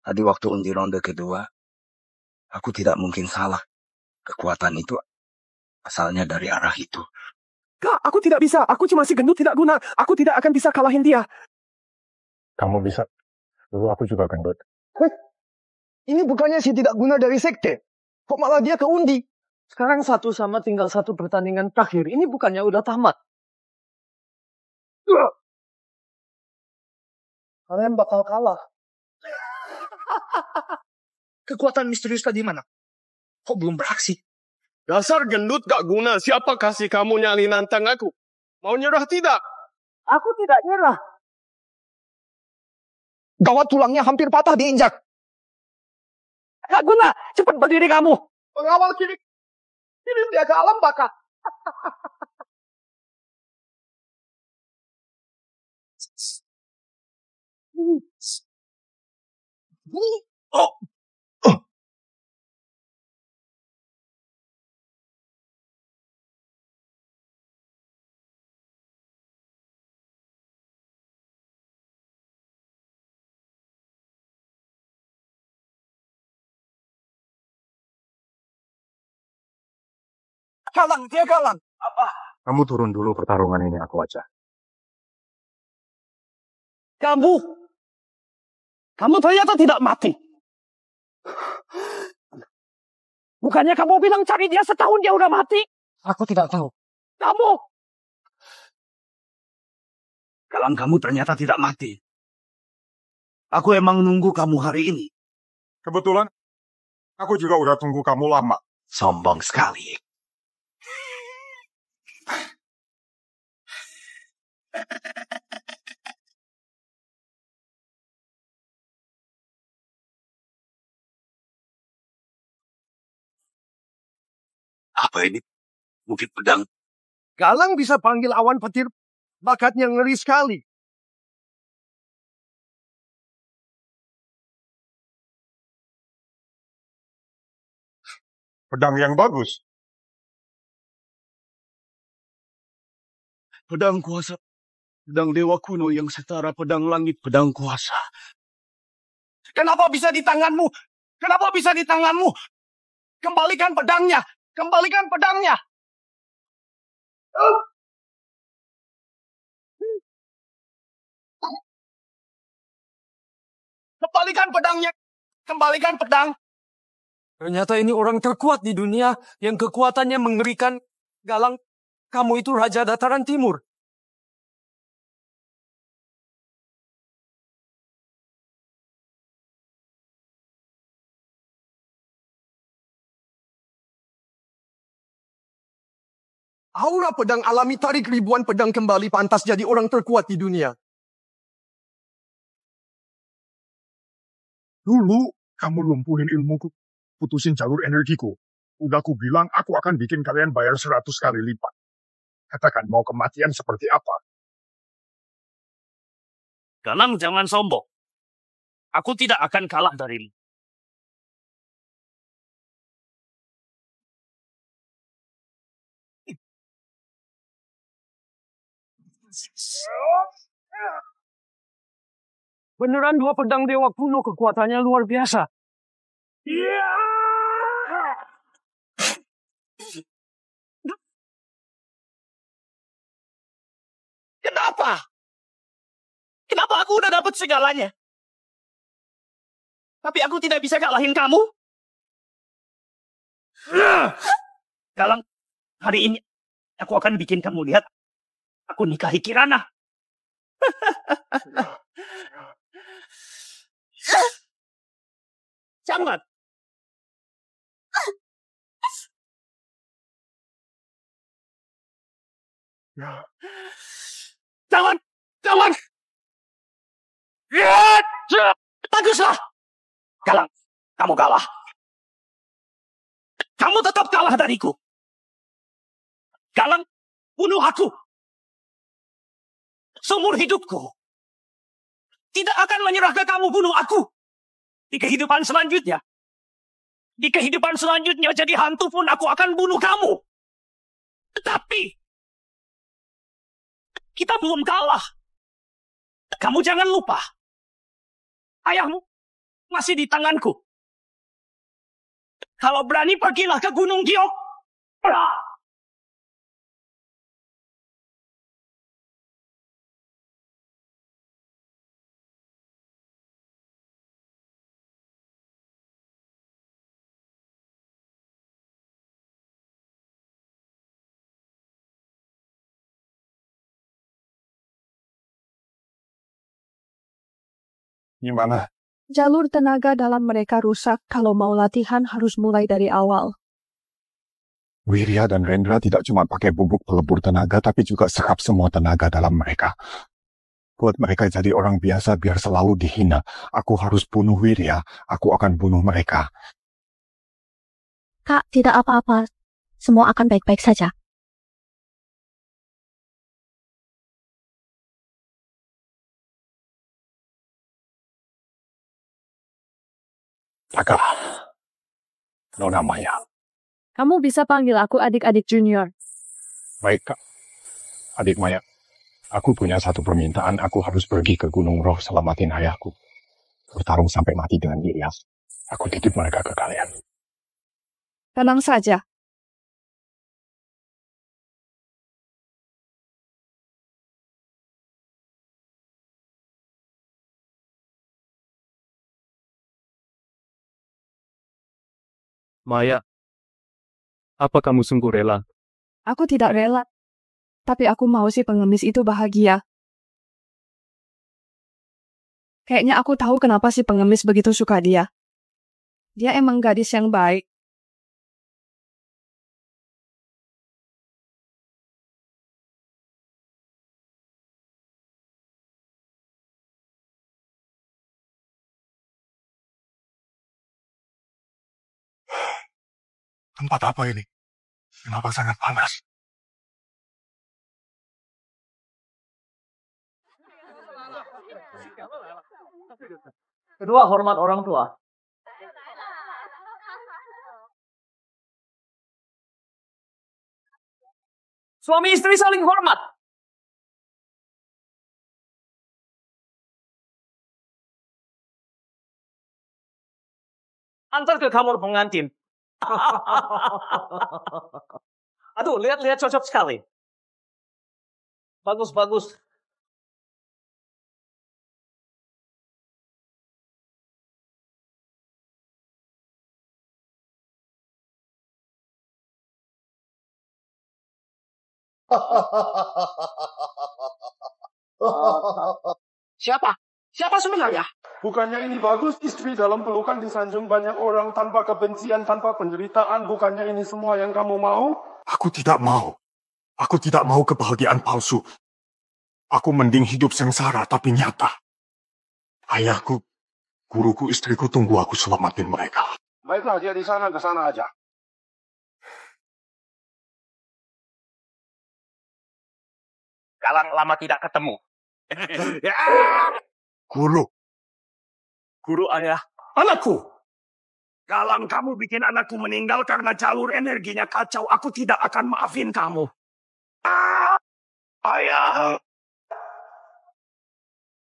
Tadi waktu undi ronde kedua, aku tidak mungkin salah. Kekuatan itu asalnya dari arah itu. Gak, aku tidak bisa. Aku cuma si gendut tidak guna. Aku tidak akan bisa kalahin dia. Kamu bisa. Dulu aku juga gendut. Ini bukannya si tidak guna dari sekte. Kok malah dia ke undi? Sekarang 1 sama tinggal 1 pertandingan terakhir. Ini bukannya udah tamat. Kalian bakal kalah. Kekuatan misterius tadi mana? Kok belum beraksi? Dasar gendut gak guna. Siapa kasih kamu nyali nantang aku? Mau nyerah tidak? Aku tidak nyerah. Gawat, tulangnya hampir patah diinjak. Gak guna. Cepat berdiri kamu. Pengawal kiri. Kirim dia ke alam baka. Oh. Galang, dia Galang. Apa? Kamu turun dulu pertarungan ini aku aja. Kamu ternyata tidak mati. Bukannya kamu bilang cari dia setahun dia udah mati? Aku tidak tahu. Kamu! Galang, kamu ternyata tidak mati. Aku emang nunggu kamu hari ini. Kebetulan, aku juga udah tunggu kamu lama. Sombong sekali. Apa ini? Mungkin pedang. Galang bisa panggil awan petir. Bakatnya ngeri sekali. Pedang yang bagus. Pedang kuasa. Pedang dewa kuno yang setara pedang langit, pedang kuasa. Kenapa bisa di tanganmu? Kenapa bisa di tanganmu? Kembalikan pedangnya. Kembalikan pedangnya. Kembalikan pedangnya. Kembalikan pedang. Ternyata ini orang terkuat di dunia yang kekuatannya mengerikan. Galang, kamu itu Raja Dataran Timur. Aura pedang alami tarik ribuan pedang kembali pantas jadi orang terkuat di dunia. Dulu, kamu lumpuhin ilmuku, putusin jalur energiku. Udah aku bilang aku akan bikin kalian bayar 100 kali lipat. Katakan mau kematian seperti apa? Galang, jangan sombong. Aku tidak akan kalah darimu. Beneran dua pedang dewa kuno kekuatannya luar biasa. Kenapa? Kenapa aku udah dapat segalanya? Tapi aku tidak bisa kalahin kamu? Galang, hari ini aku akan bikin kamu lihat. Aku nikahi Kirana. Jangan. Jangan. Jangan. Baguslah. Galang, kamu kalah. Kamu tetap kalah dariku. Galang, bunuh aku. Seumur hidupku tidak akan menyerah ke kamu bunuh aku. Di kehidupan selanjutnya. Di kehidupan selanjutnya jadi hantu pun aku akan bunuh kamu. Tetapi kita belum kalah. Kamu jangan lupa. Ayahmu masih di tanganku. Kalau berani pergilah ke Gunung Giok. Gimana? Jalur tenaga dalam mereka rusak. Kalau mau latihan harus mulai dari awal. Wirya dan Rendra tidak cuma pakai bubuk pelebur tenaga, tapi juga sekap semua tenaga dalam mereka. Buat mereka jadi orang biasa biar selalu dihina. Aku harus bunuh Wirya, aku akan bunuh mereka. Kak, tidak apa-apa. Semua akan baik-baik saja. Jaga. Nona Maya. Kamu bisa panggil aku adik-adik junior. Baik, Kak. Adik Maya. Aku punya satu permintaan. Aku harus pergi ke Gunung Roh selamatin ayahku. Bertarung sampai mati dengan Wirya. Aku titip mereka ke kalian. Tenang saja. Maya, apa kamu sungguh rela? Aku tidak rela. Tapi aku mau si pengemis itu bahagia. Kayaknya aku tahu kenapa si pengemis begitu suka dia. Dia emang gadis yang baik. Tempat apa ini? Kenapa sangat panas? Kedua, hormat orang tua. Suami istri saling hormat. Antar ke kamar pengantin. Aduh, lihat-lihat cocok sekali. Bagus, bagus. Siapa? Siapa sebenarnya? Bukannya ini bagus, istri dalam pelukan disanjung banyak orang tanpa kebencian, tanpa penderitaan. Bukannya ini semua yang kamu mau? Aku tidak mau. Aku tidak mau kebahagiaan palsu. Aku mending hidup sengsara tapi nyata. Ayahku, guruku, istriku tunggu aku selamatin mereka. Baiklah, dia di sana, ke sana aja. Galang lama tidak ketemu. Guru. Guru ayah. Anakku. Galang, kamu bikin anakku meninggal karena jalur energinya kacau. Aku tidak akan maafin kamu. Ayah.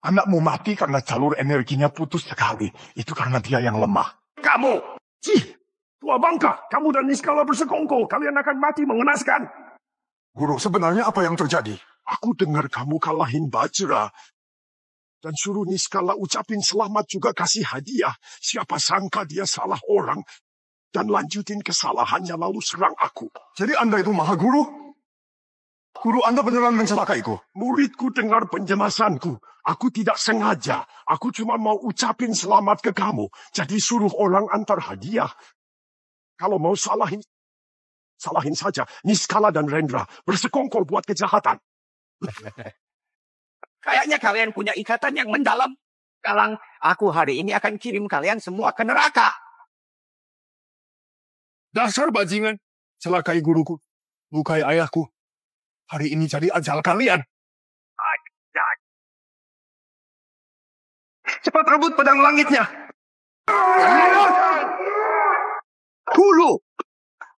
Anakmu mati karena jalur energinya putus sekali. Itu karena dia yang lemah. Kamu. Tua bangka. Kamu dan Niskala bersekongkol. Kalian akan mati mengenaskan. Guru, sebenarnya apa yang terjadi? Aku dengar kamu kalahin Bajra. Dan suruh Niskala ucapin selamat juga kasih hadiah. Siapa sangka dia salah orang. Dan lanjutin kesalahannya lalu serang aku. Jadi Anda itu maha guru? Guru Anda beneran mencelakaiku? Muridku dengar penjelasanku. Aku tidak sengaja. Aku cuma mau ucapin selamat ke kamu. Jadi suruh orang antar hadiah. Kalau mau salahin saja. Niskala dan Rendra bersekongkol buat kejahatan. Kayaknya kalian punya ikatan yang mendalam. Galang, aku hari ini akan kirim kalian semua ke neraka. Dasar bajingan. Celakai guruku. Lukai ayahku. Hari ini jadi ajal kalian. Cepat rebut pedang langitnya.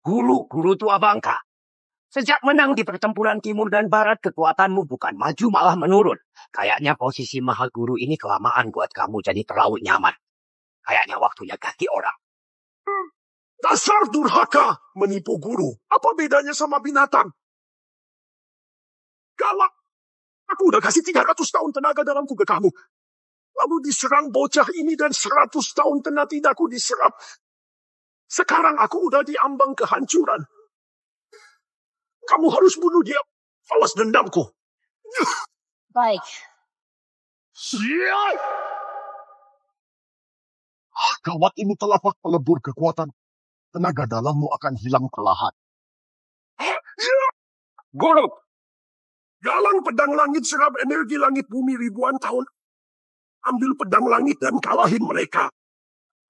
Guru tua bangka. Sejak menang di pertempuran timur dan barat, kekuatanmu bukan maju malah menurun. Kayaknya posisi Maha Guru ini kelamaan buat kamu jadi terlalu nyaman. Kayaknya waktunya ganti orang. Dasar durhaka menipu guru. Apa bedanya sama binatang? Galak. Aku udah kasih 300 tahun tenaga dalamku ke kamu. Lalu diserang bocah ini dan 100 tahun tenagaku diserap. Sekarang aku udah diambang kehancuran. Kamu harus bunuh dia. Balas dendamku. Baik. Siap. Gawat, ini telapak pelebur kekuatan. Tenaga dalammu akan hilang perlahan. Guru. Galang pedang langit serap energi langit bumi ribuan tahun. Ambil pedang langit dan kalahin mereka.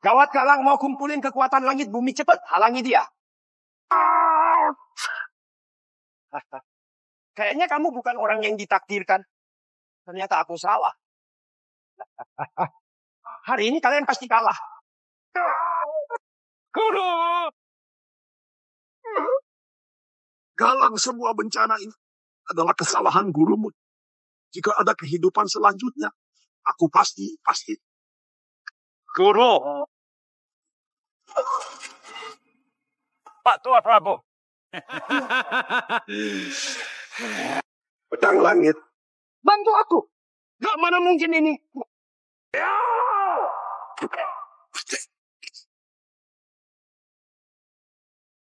Gawat, Galang mau kumpulin kekuatan langit bumi, cepat halangi dia. Kayaknya kamu bukan orang yang ditakdirkan. Ternyata aku salah. Hari ini kalian pasti kalah. Guru! Galang, semua bencana ini adalah kesalahan gurumu. Jika ada kehidupan selanjutnya, aku pasti. Guru. Pak Tua Prabu. Pedang langit. Bantu aku. Gak mana mungkin ini.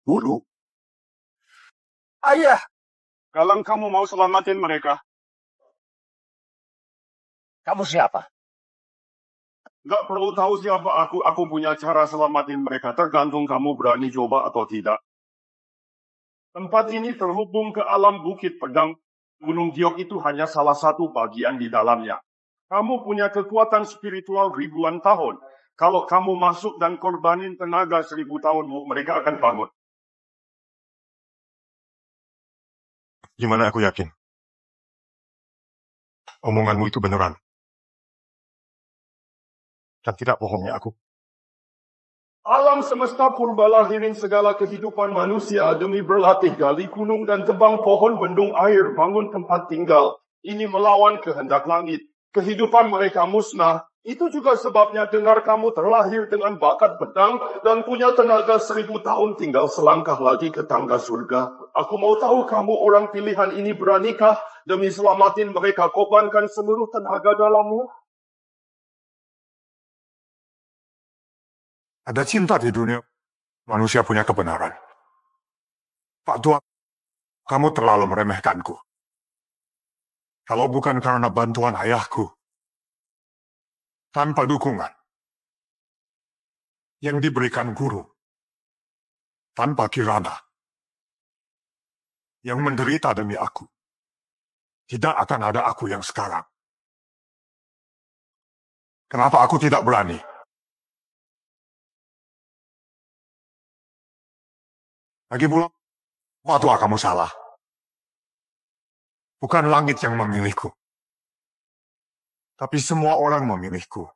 Guru. Ayah. Galang, kamu mau selamatin mereka. Kamu siapa? Gak perlu tahu siapa aku. Aku punya cara selamatin mereka. Tergantung kamu berani coba atau tidak. Tempat ini terhubung ke alam Bukit Pedang. Gunung Giok itu hanya salah satu bagian di dalamnya. Kamu punya kekuatan spiritual ribuan tahun. Kalau kamu masuk dan korbanin tenaga 1000 tahunmu, mereka akan bangun. Gimana aku yakin? Omonganmu itu beneran. Dan tidak bohongnya aku. Alam semesta purba lahirin segala kehidupan manusia demi berlatih gali gunung dan tebang pohon bendung air bangun tempat tinggal. Ini melawan kehendak langit. Kehidupan mereka musnah. Itu juga sebabnya dengar kamu terlahir dengan bakat pedang dan punya tenaga 1000 tahun tinggal selangkah lagi ke tangga surga. Aku mau tahu kamu orang pilihan ini beranikah demi selamatin mereka korbankan seluruh tenaga dalammu? Ada cinta di dunia. Manusia punya kebenaran. Pak Tua, kamu terlalu meremehkanku. Kalau bukan karena bantuan ayahku, tanpa dukungan yang diberikan guru, tanpa Kirana yang menderita demi aku, tidak akan ada aku yang sekarang. Kenapa aku tidak berani? Lagi pula, Pak Tua, kamu salah. Bukan langit yang memilihku, tapi semua orang memilihku.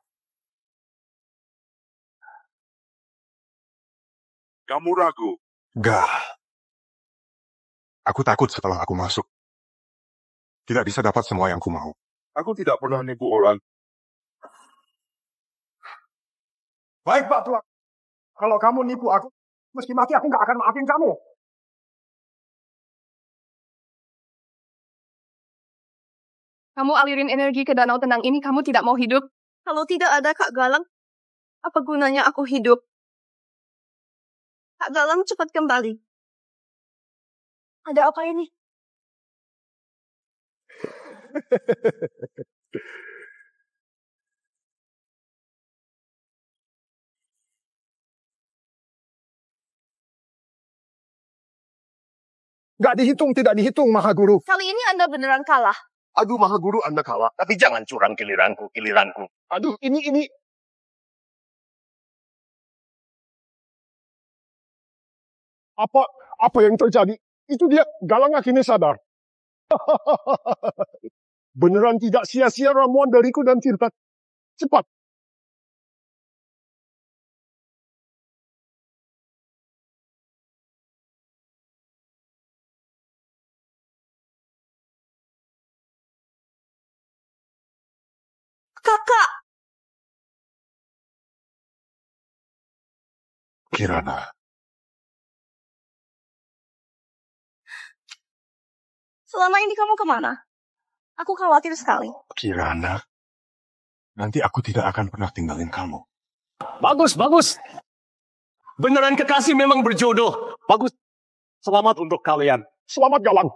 Kamu ragu? Enggak. Aku takut setelah aku masuk. Tidak bisa dapat semua yang ku mau. Aku tidak pernah nipu orang. Baik, Pak Tua. Kalau kamu nipu aku, meski mati aku nggak akan maafin kamu. Kamu alirin energi ke danau tenang ini, kamu tidak mau hidup? Kalau tidak ada Kak Galang, apa gunanya aku hidup? Kak Galang cepat kembali. Ada apa ini? Nggak dihitung, tidak dihitung, Mahaguru. Kali ini Anda beneran kalah. Aduh, Mahaguru, Anda kalah. Tapi jangan curang giliranku. Aduh, ini. Apa yang terjadi? Itu dia, Galang akhirnya sadar. Beneran tidak sia-sia ramuan dariku dan Tirta. Cepat. Kakak! Kirana. Selama ini kamu kemana? Aku khawatir sekali. Kirana. Nanti aku tidak akan pernah tinggalin kamu. Bagus. Beneran kekasih memang berjodoh. Bagus. Selamat untuk kalian. Selamat, Galang.